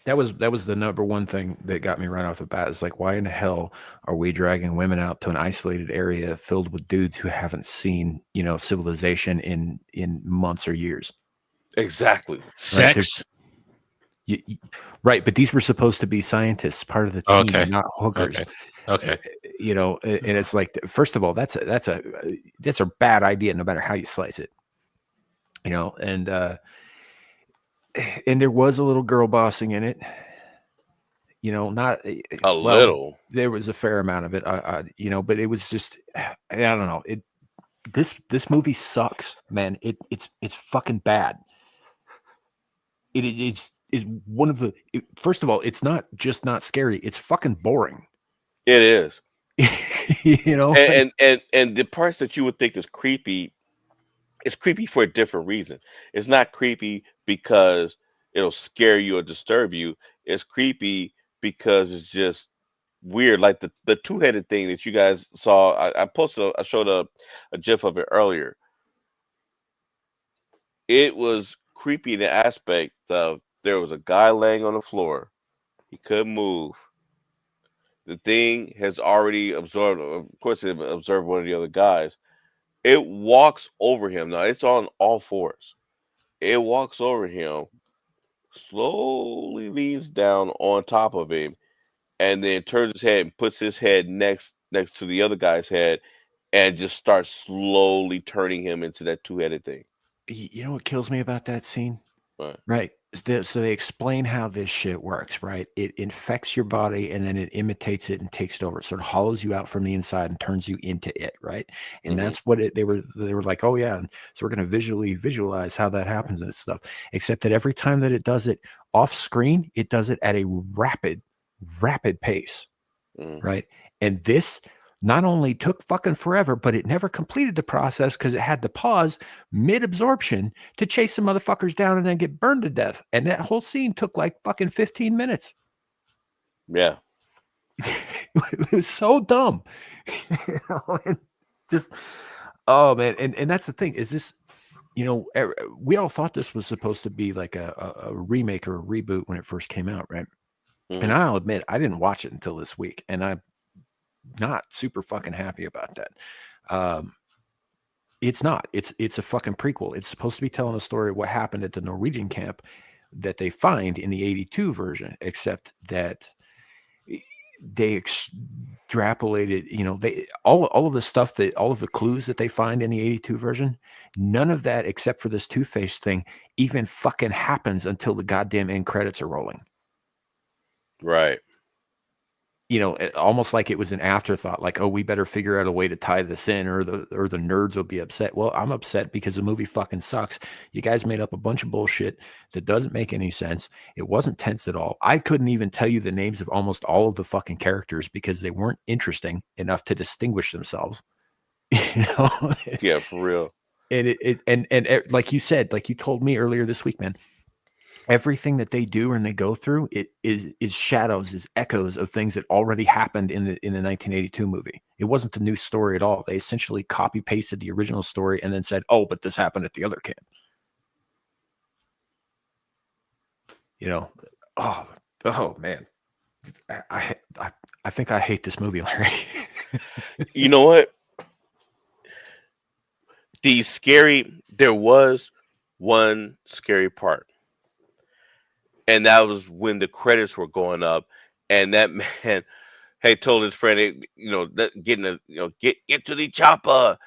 That was the number one thing that got me right off the bat. Is like, why in the hell are we dragging women out to an isolated area filled with dudes who haven't seen, civilization in months or years? Exactly. Sex. Right, but these were supposed to be scientists, part of the team, Okay. not hookers. Okay. And it's like, first of all, that's a bad idea, no matter how you slice it. And there was a little girl bossing in it. Not A little. There was a fair amount of it. But it was just, I don't know. This movie sucks, man. It's fucking bad. It's one of the. First of all, it's not just not scary. It's fucking boring. It is. And And the parts that you would think is creepy, it's creepy for a different reason. It's not creepy because it'll scare you or disturb you. It's creepy because it's just weird. Like the two-headed thing that you guys saw. I showed a gif of it earlier. It was creepy in the aspect of there was a guy laying on the floor. He couldn't move. The thing has already absorbed. Of course, it observed one of the other guys. It walks over him. Now it's on all fours. It walks over him, slowly leans down on top of him, and then turns his head and puts his head next to the other guy's head, and just starts slowly turning him into that two-headed thing. you know what kills me about that scene? Right. Right. So they explain how this shit works, right? It infects your body and then it imitates it and takes it over. It sort of hollows you out from the inside and turns you into it, right? And Mhm. that's what they were like, oh yeah. And so we're going to visualize how that happens and stuff. Except that every time that it does it off screen, it does it at a rapid pace, Mhm. right? And this not only took fucking forever, but it never completed the process because it had to pause mid-absorption to chase some motherfuckers down and then get burned to death. And that whole scene took like fucking 15 minutes. Yeah. It was so dumb. And just, oh man. And that's the thing, is this, we all thought this was supposed to be like a remake or a reboot when it first came out, right? And Mhm. I'll admit, I didn't watch it until this week, and I'm not super fucking happy about that. It's not. It's a fucking prequel. It's supposed to be telling a story of what happened at the Norwegian camp that they find in the 82 version, except that they extrapolated, they all of the stuff, that all of the clues that they find in the 82 version, none of that except for this Two-Face thing even fucking happens until the goddamn end credits are rolling. Right. Almost like it was an afterthought, like, oh, we better figure out a way to tie this in, or the nerds will be upset. Well, I'm upset because the movie fucking sucks. You guys made up a bunch of bullshit that doesn't make any sense. It wasn't tense at all. I couldn't even tell you the names of almost all of the fucking characters because they weren't interesting enough to distinguish themselves. Yeah, for real. And like you said, like you told me earlier this week, man, everything that they do and they go through, it is shadows, is echoes of things that already happened in the 1982 movie. It wasn't a new story at all. They essentially copy pasted the original story and then said, "Oh, but this happened at the other camp." Oh man, I think I hate this movie, Larry. You know what? There was one scary part, and that was when the credits were going up, and that man, hey, told his friend, hey, get to the chopper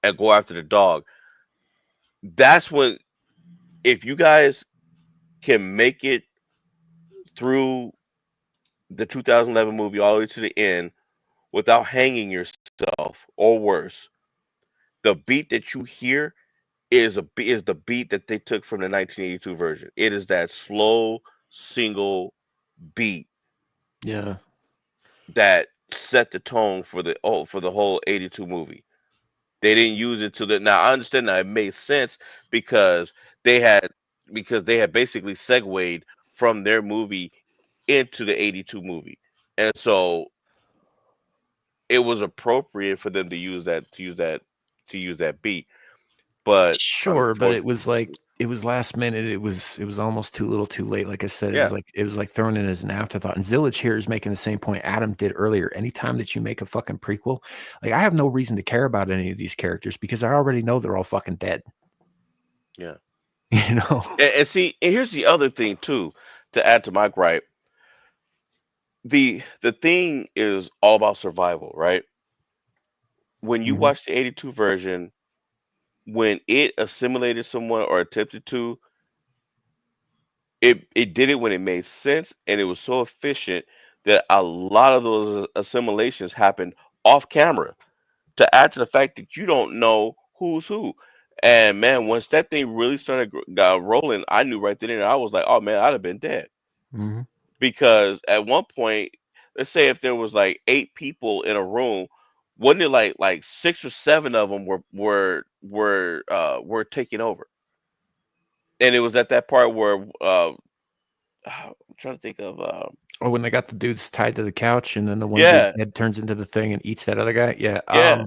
and go after the dog. That's when, if you guys can make it through the 2011 movie all the way to the end without hanging yourself or worse, the beat that you hear is the beat that they took from the 1982 version. It is that slow single beat Yeah. that set the tone for the whole 82 movie. They didn't use it to the. Now I understand that it made sense because they had basically segued from their movie into the '82 movie, and so it was appropriate for them to use that beat. But Sure, but unfortunately, it was like it was last minute. It was almost too little, too late. Like I said, yeah, it was like thrown in as an afterthought. And Zillage here is making the same point Adam did earlier. Anytime that you make a fucking prequel, like I have no reason to care about any of these characters because I already know they're all fucking dead. yeah. You know? And see, and here's the other thing too, to add to my gripe. The thing is all about survival, right? When you Mhm. watch the '82 version, when it assimilated someone or attempted to, it did it when it made sense, and it was so efficient that a lot of those assimilations happened off camera. To add to the fact that you don't know who's who. And man, once that thing really started got rolling, I knew right then and there, I was like, oh man, I'd have been dead. Mhm. Because at one point, let's say if there was like 8 people in a room, wasn't it like 6 or 7 of them were taking over? And it was at that part where I'm trying to think of Or when they got the dudes tied to the couch, and then the one dude's yeah, head turns into the thing and eats that other guy. Yeah. yeah,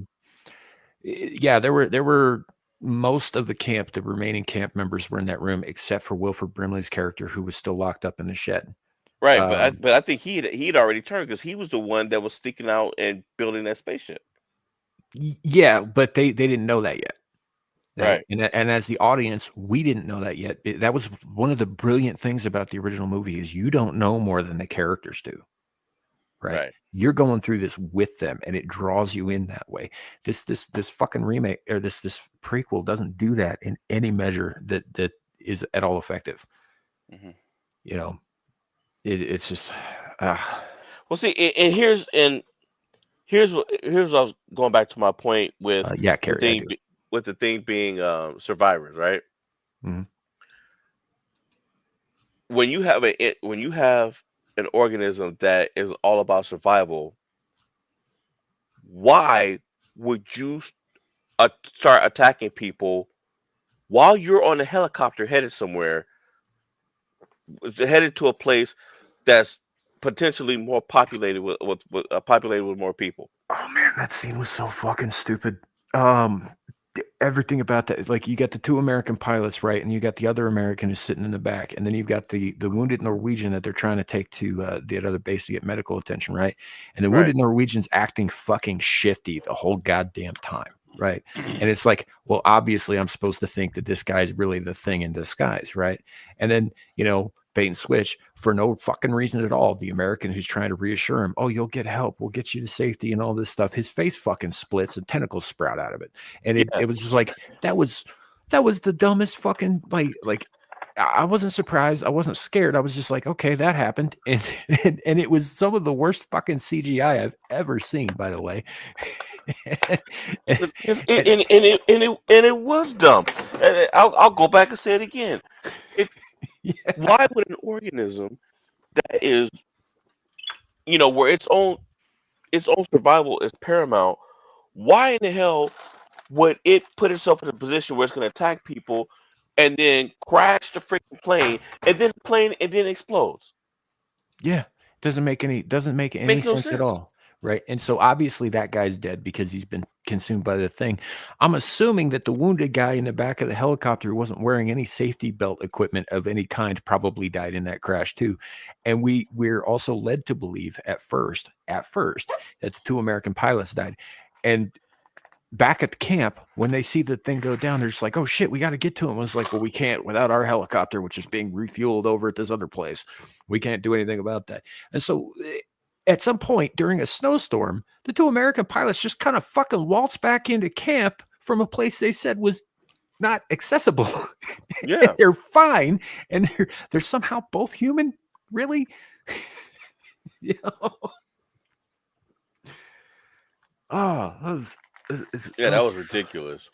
Yeah, there were most of the camp, the remaining camp members were in that room, except for Wilford Brimley's character, who was still locked up in the shed. right. Um, But I think he'd already turned because he was the one that was sticking out and building that spaceship. yeah, but they didn't know that yet. Right? Right, And as the audience, we didn't know that yet. That was one of the brilliant things about the original movie is you don't know more than the characters do. Right? right. You're going through this with them, and it draws you in that way. This fucking remake or this prequel doesn't do that in any measure that is at all effective. hmm You know, it's just uh, Well, see, here's what I was going back to my point with yeah, the Carrie, I thing do. with the thing being survivors, right? Mhm. When you have an organism that is all about survival, why would you start attacking people while you're on a helicopter headed somewhere, headed to a place that's potentially more populated populated with more people? Oh man, that scene was so fucking stupid. Um, everything about that, like you got the two American pilots, right, and you got the other American who's sitting in the back, and then you've got the wounded Norwegian that they're trying to take to the other base to get medical attention, right? And the Right. wounded Norwegian's acting fucking shifty the whole goddamn time, right? And it's like, well, obviously, I'm supposed to think that this guy's really the thing in disguise, right? And then bait and switch for no fucking reason at all. The American who's trying to reassure him, oh, you'll get help, we'll get you to safety and all this stuff. His face fucking splits and tentacles sprout out of it. And it, Yeah. it was just like that was the dumbest fucking like I wasn't surprised. I wasn't scared. I was just like, okay, that happened. And it was some of the worst fucking CGI I've ever seen, by the way. and, and- And it was dumb. I'll go back and say it again. If yeah, Why would an organism that is where its own survival is paramount, why in the hell would it put itself in a position where it's going to attack people and then crash the freaking plane and then explodes? yeah, doesn't make any Makes no sense at sense. all. Right. And so obviously that guy's dead because he's been consumed by the thing. I'm assuming that the wounded guy in the back of the helicopter who wasn't wearing any safety belt equipment of any kind probably died in that crash too. And we're also led to believe at first that the two American pilots died. And back at the camp, when they see the thing go down, they're just like, oh shit, we got to get to him. It's like, well, we can't without our helicopter, which is being refueled over at this other place. We can't do anything about that. And so at some point during a snowstorm, the two American pilots just kind of fucking waltz back into camp from a place they said was not accessible. And Yeah. they're fine. And they're somehow both human. Really? you know? Oh, that was, Yeah, that was ridiculous.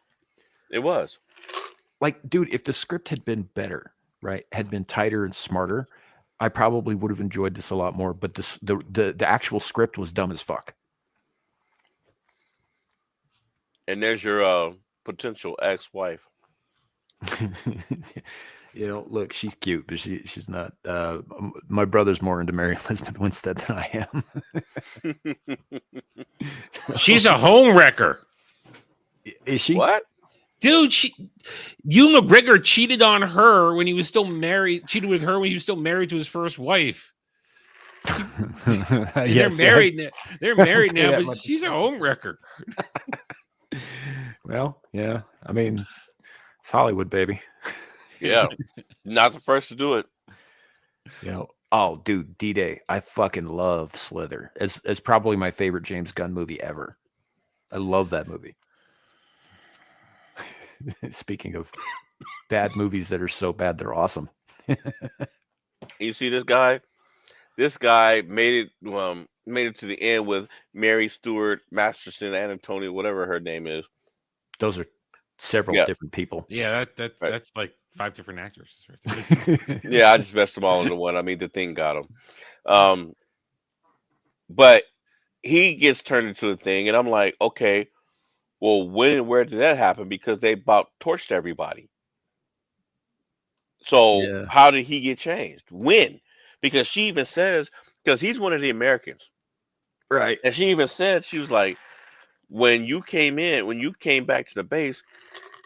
It was. like, dude, if the script had been better, right, had been tighter and smarter, I probably would have enjoyed this a lot more. But the actual script was dumb as fuck. And there's your potential ex-wife. You know, look, she's cute, but she's not. My brother's more into Mary Elizabeth Winstead than I am. She's a home wrecker. Is she? What? Dude, Hugh McGregor cheated on her when he was still married. Cheated with her when he was still married to his first wife. They're married. They're married now, but much. she's a home wrecker. Well, yeah. I mean, it's Hollywood, baby. Yeah, not the first to do it. You know, oh, dude, D-Day. I fucking love Slither. It's probably my favorite James Gunn movie ever. I love that movie. Speaking of bad movies that are so bad they're awesome. You see this guy? This guy made it to the end with Mary Stuart Masterson, Antonia, whatever her name is. Those are several Yeah. different people. Yeah, Right. that's like 5 different actors. Right there. Yeah, I just messed them all into one. I mean, the thing got him. But he gets turned into a thing, and I'm like, okay, well, when and where did that happen? Because they about torched everybody. So Yeah. how did he get changed? When? Because she even says, because he's one of the Americans, Right. and she even said, she was like, when you came back to the base,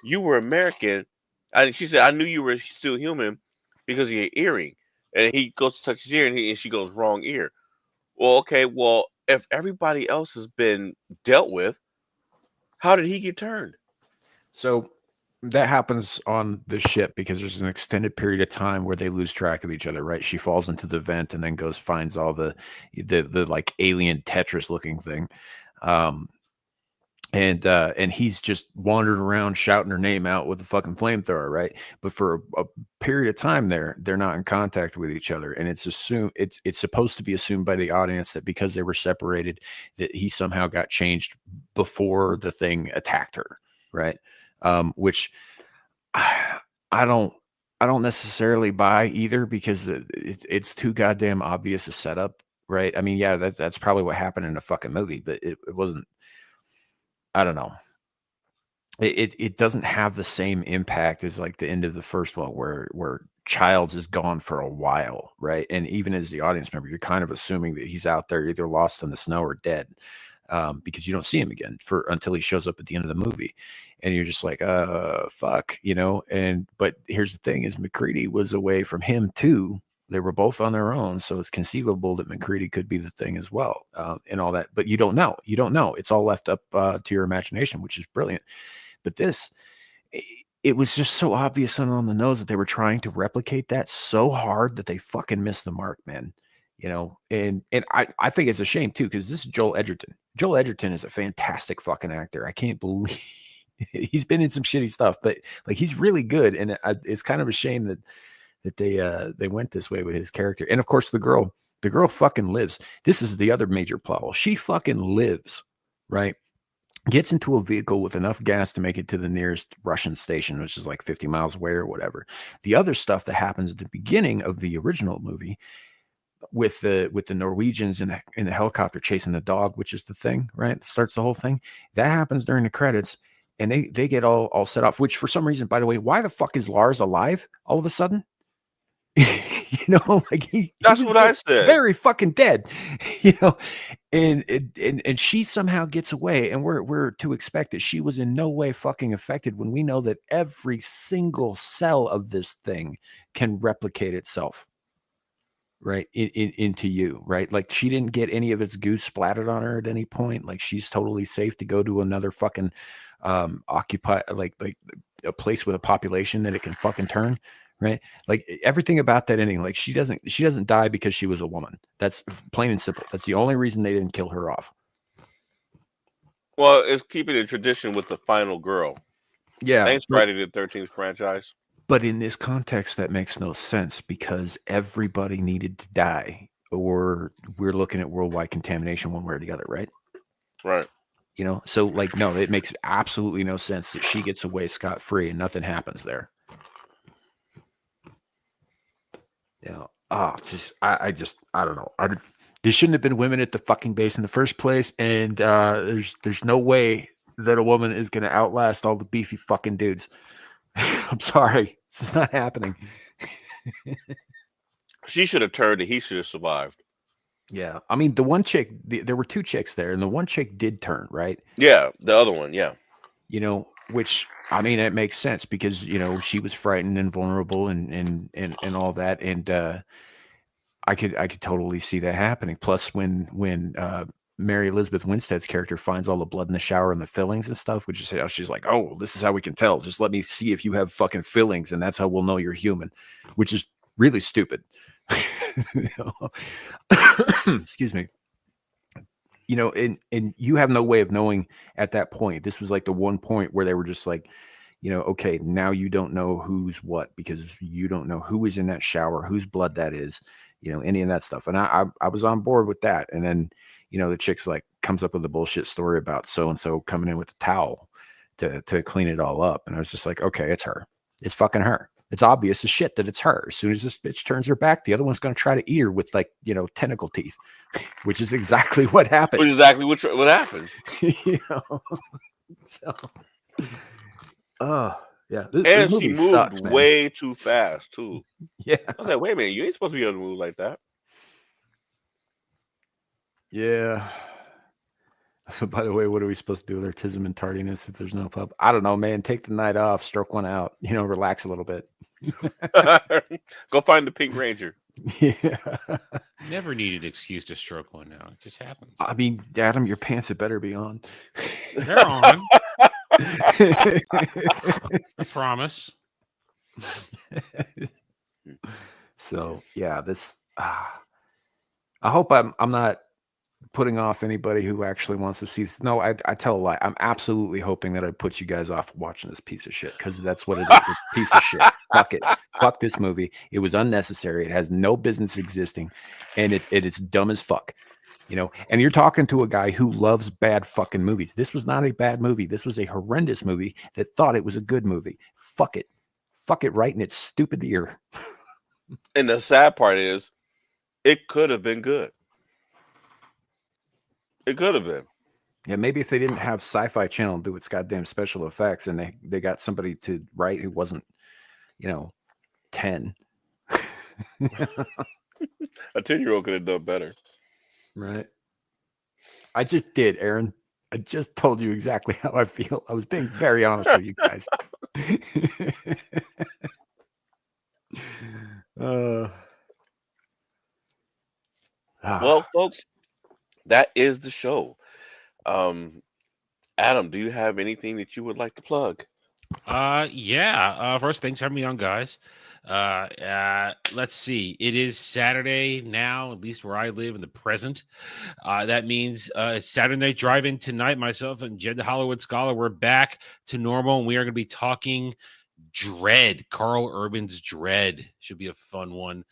you were American. And she said, I knew you were still human because of your earring. And he goes to touch his ear, and she goes, wrong ear. Well, okay, well, if everybody else has been dealt with, how did he get turned? So that happens on the ship because there's an extended period of time where they lose track of each other, right? She falls into the vent and then finds all the like alien Tetris looking thing. And he's just wandering around shouting her name out with a fucking flamethrower, right? But for a period of time they're not in contact with each other, and it's supposed to be assumed by the audience that because they were separated that he somehow got changed before the thing attacked her, right? Which I don't necessarily buy either, because it's too goddamn obvious a setup, right? I mean, yeah, that's probably what happened in a fucking movie, but it wasn't. I don't know. It doesn't have the same impact as like the end of the first one where Childs is gone for a while, right? And even as the audience member, you're kind of assuming that he's out there either lost in the snow or dead, because you don't see him again until he shows up at the end of the movie, and you're just like, fuck, you know. But here's the thing: is McCready was away from him too. They were both on their own, so it's conceivable that McCready could be the thing as well, and all that. But you don't know. You don't know. It's all left up to your imagination, which is brilliant. But this, it was just so obvious and on the nose that they were trying to replicate that so hard that they fucking missed the mark, man. You know, and I think it's a shame too, because this is Joel Edgerton. Joel Edgerton is a fantastic fucking actor. I can't believe he's been in some shitty stuff, but like he's really good, and it's kind of a shame that they went this way with his character. And of course, the girl fucking lives. This is the other major plot hole. She fucking lives, right? Gets into a vehicle with enough gas to make it to the nearest Russian station, which is like 50 miles away or whatever. The other stuff that happens at the beginning of the original movie with the Norwegians in the helicopter chasing the dog, which is the thing, right? It starts the whole thing. That happens during the credits, and they get all set off, which for some reason, by the way, why the fuck is Lars alive all of a sudden? You know, like That's what I said. Very fucking dead, you know, and she somehow gets away, and we're to expect that she was in no way fucking affected when we know that every single cell of this thing can replicate itself, right, into you, right? Like she didn't get any of its goose splattered on her at any point. Like she's totally safe to go to another fucking occupy like a place with a population that it can fucking turn. Right, like everything about that ending, like she doesn't die because she was a woman. That's plain and simple. That's the only reason they didn't kill her off. Well, it's keeping a tradition with the final girl. Yeah, Thanks, Friday the 13th franchise. But in this context, that makes no sense because everybody needed to die, or we're looking at worldwide contamination one way or the other, right? Right. You know, so like, no, it makes absolutely no sense that she gets away scot-free and nothing happens there. You know, I don't know. There shouldn't have been women at the fucking base in the first place, and there's no way that a woman is going to outlast all the beefy fucking dudes. I'm sorry. This is not happening. She should have turned and he should have survived. Yeah. I mean, the one chick, there were two chicks there, and the one chick did turn, right? Yeah, the other one, yeah. You know, which, I mean, it makes sense because, you know, she was frightened and vulnerable and all that. And I could totally see that happening. Plus, when Mary Elizabeth Winstead's character finds all the blood in the shower and the fillings and stuff, which is how she's like, oh, this is how we can tell. Just let me see if you have fucking fillings, and that's how we'll know you're human, which is really stupid. Excuse me. You know, and you have no way of knowing at that point. This was like the one point where they were just like, you know, okay, now you don't know who's what because you don't know who is in that shower, whose blood that is, you know, any of that stuff. And I was on board with that. And then, you know, the chick's like comes up with a bullshit story about so and so coming in with a towel to clean it all up. And I was just like, okay, it's her. It's fucking her. It's obvious as shit that it's her. As soon as this bitch turns her back, the other one's going to try to eat her with, like, you know, tentacle teeth, which is exactly what happened. Exactly what happened. You know? So, yeah. And she moved sucks, way too fast, too. Yeah. I was like, wait a minute, you ain't supposed to be able to move like that. Yeah. By the way, what are we supposed to do with autism and tardiness if there's no pub? I don't know, man. Take the night off, stroke one out, you know, relax a little bit. Go find the Pink Ranger. Yeah. Never need an excuse to stroke one out. It just happens. I mean, Adam, your pants had better be on. They're on. I promise. So yeah, this. I hope I'm not putting off anybody who actually wants to see this. No, I tell a lie. I'm absolutely hoping that I put you guys off watching this piece of shit because that's what it is. A piece of shit. Fuck it. Fuck this movie. It was unnecessary. It has no business existing, and it's dumb as fuck. You know, and you're talking to a guy who loves bad fucking movies. This was not a bad movie. This was a horrendous movie that thought it was a good movie. Fuck it. Fuck it right in its stupid ear. And the sad part is, it could have been good. It could have been. Yeah, maybe if they didn't have Sci-Fi Channel do its goddamn special effects and they got somebody to write who wasn't, you know, 10. A 10-year-old could have done better. Right. I just did, Aaron. I just told you exactly how I feel. I was being very honest with you guys. Well, folks, that is the show. Adam, do you have anything that you would like to plug? Yeah. First, thanks for having me on, guys. Let's see. It is Saturday now, at least where I live in the present. That means it's Saturday Night Drive-In tonight. Myself and Jed the Hollywood Scholar, we're back to normal, and we are going to be talking Dread, Carl Urban's Dread. Should be a fun one.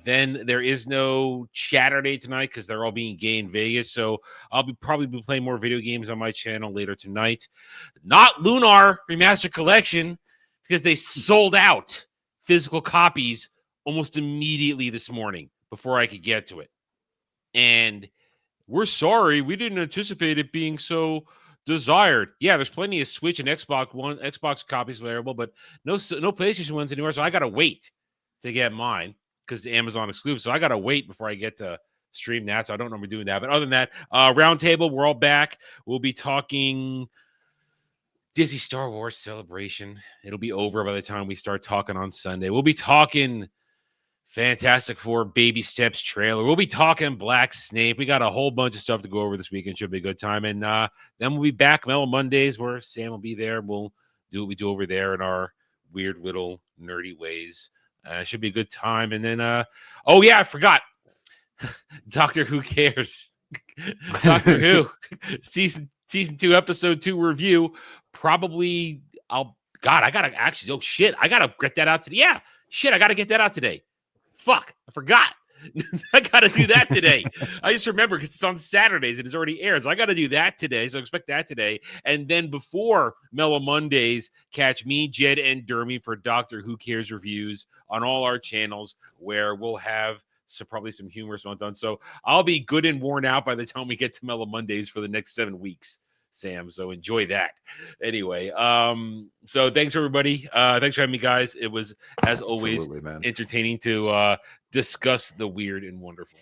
Then there is no Saturday tonight because they're all being gay in Vegas. So I'll probably be playing more video games on my channel later tonight. Not Lunar Remastered Collection because they sold out physical copies almost immediately this morning before I could get to it. And we're sorry, we didn't anticipate it being so desired. Yeah, there's plenty of Switch and Xbox copies available, but no PlayStation ones anywhere. So I gotta wait to get mine because the Amazon exclusive. So I gotta wait before I get to stream that. So I don't know if we're doing that. But other than that, roundtable, we're all back. We'll be talking Disney Star Wars Celebration. It'll be over by the time we start talking on Sunday. We'll be talking Fantastic Four Baby Steps trailer. We'll be talking Black Snake. We got a whole bunch of stuff to go over this weekend. Should be a good time. And then we'll be back Mellow Mondays where Sam will be there. We'll do what we do over there in our weird little nerdy ways. Should be a good time. And then, oh yeah, I forgot. Doctor Who Cares. Doctor Who season 2, episode 2 review. Probably I gotta actually, I gotta get that out today. Yeah, I gotta get that out today. Fuck, I forgot. I got to do that today. I just remember because it's on Saturdays and it's already aired. So I got to do that today. So expect that today. And then before Mellow Mondays, catch me, Jed, and Dermy for Doctor Who Cares reviews on all our channels where we'll have probably some humorous ones done. So I'll be good and worn out by the time we get to Mellow Mondays for the next 7 weeks. Sam. So enjoy that. Anyway, so thanks everybody. Thanks for having me, guys. It was, as always, Absolutely, man. entertaining to discuss the weird and wonderful.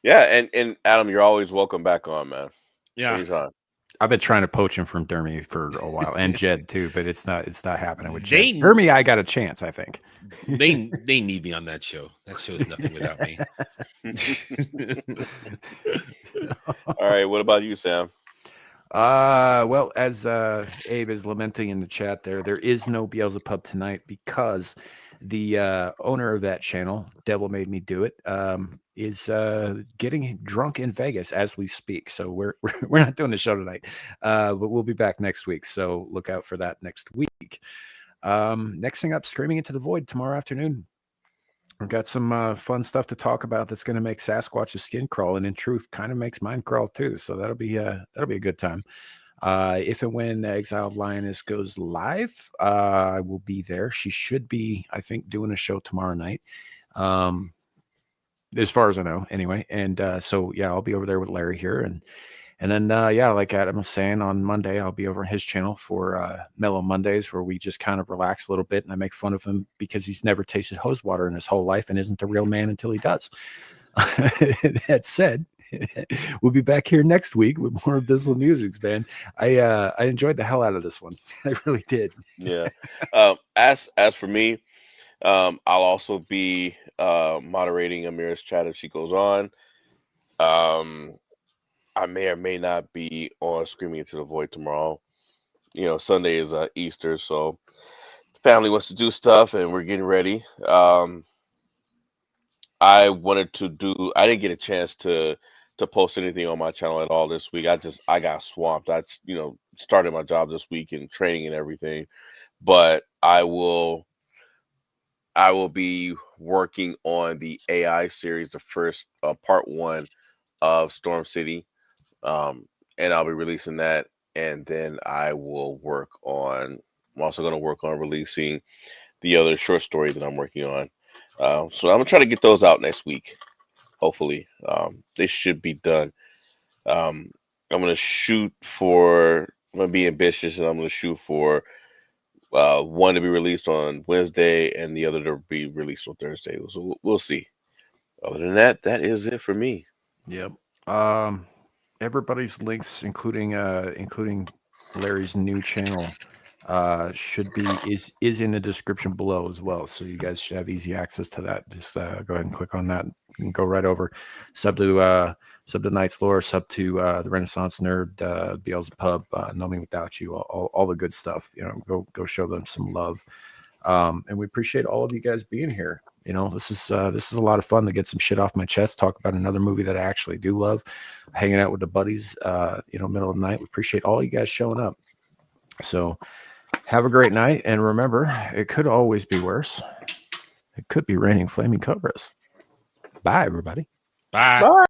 Yeah, and Adam, you're always welcome back on, man. Yeah. Anytime. I've been trying to poach him from Dermy for a while, and Jed too, but it's not happening with Jed. They- Dermy, I got a chance, I think. They need me on that show. That show is nothing without me. All right, what about you, Sam? Well, as Abe is lamenting in the chat there is no Beelzebub tonight because the owner of that channel, Devil Made Me Do It, is getting drunk in Vegas as we speak. So we're not doing the show tonight, but we'll be back next week. So look out for that next week. Next thing up, Screaming Into the Void tomorrow afternoon. We've got some fun stuff to talk about that's going to make Sasquatch's skin crawl, and in truth, kind of makes mine crawl too. So that'll be a good time. If and when Exiled Lioness goes live, I will be there. She should be, I think, doing a show tomorrow night. As far as I know, anyway. And so yeah, I'll be over there with Larry here, and then yeah, like Adam was saying, on Monday I'll be over on his channel for Mellow Mondays, where we just kind of relax a little bit, and I make fun of him because he's never tasted hose water in his whole life and isn't a real man until he does. That said, we'll be back here next week with more Abyssal Musings, man. I enjoyed the hell out of this one. I really did. Yeah. As for me, I'll also be moderating Amira's chat if she goes on. I may or may not be on Screaming Into the Void tomorrow. You know, Sunday is Easter, so family wants to do stuff, and we're getting ready. I didn't get a chance to post anything on my channel at all this week. I got swamped. I started my job this week and training and everything, but I will be working on the AI series, the first part 1 of Storm City. And I'll be releasing that, and then I'm also going to work on releasing the other short story that I'm working on. So I'm gonna try to get those out next week. Hopefully, they should be done. I'm gonna be ambitious, and I'm gonna shoot for one to be released on Wednesday and the other to be released on Thursday. So we'll see. Other than that, that is it for me. Yep. Everybody's links, including Larry's new channel, is in the description below as well. So you guys should have easy access to that. Just go ahead and click on that and go right over. Sub to Knight's Lore, sub to the Renaissance Nerd, Beelzebub, Know Me Without You, all the good stuff. You know, go show them some love. And we appreciate all of you guys being here. You know, this is a lot of fun to get some shit off my chest, talk about another movie that I actually do love, hanging out with the buddies, middle of the night. We appreciate all you guys showing up. So have a great night. And remember, it could always be worse. It could be raining flaming cobras. Bye, everybody. Bye. Bye.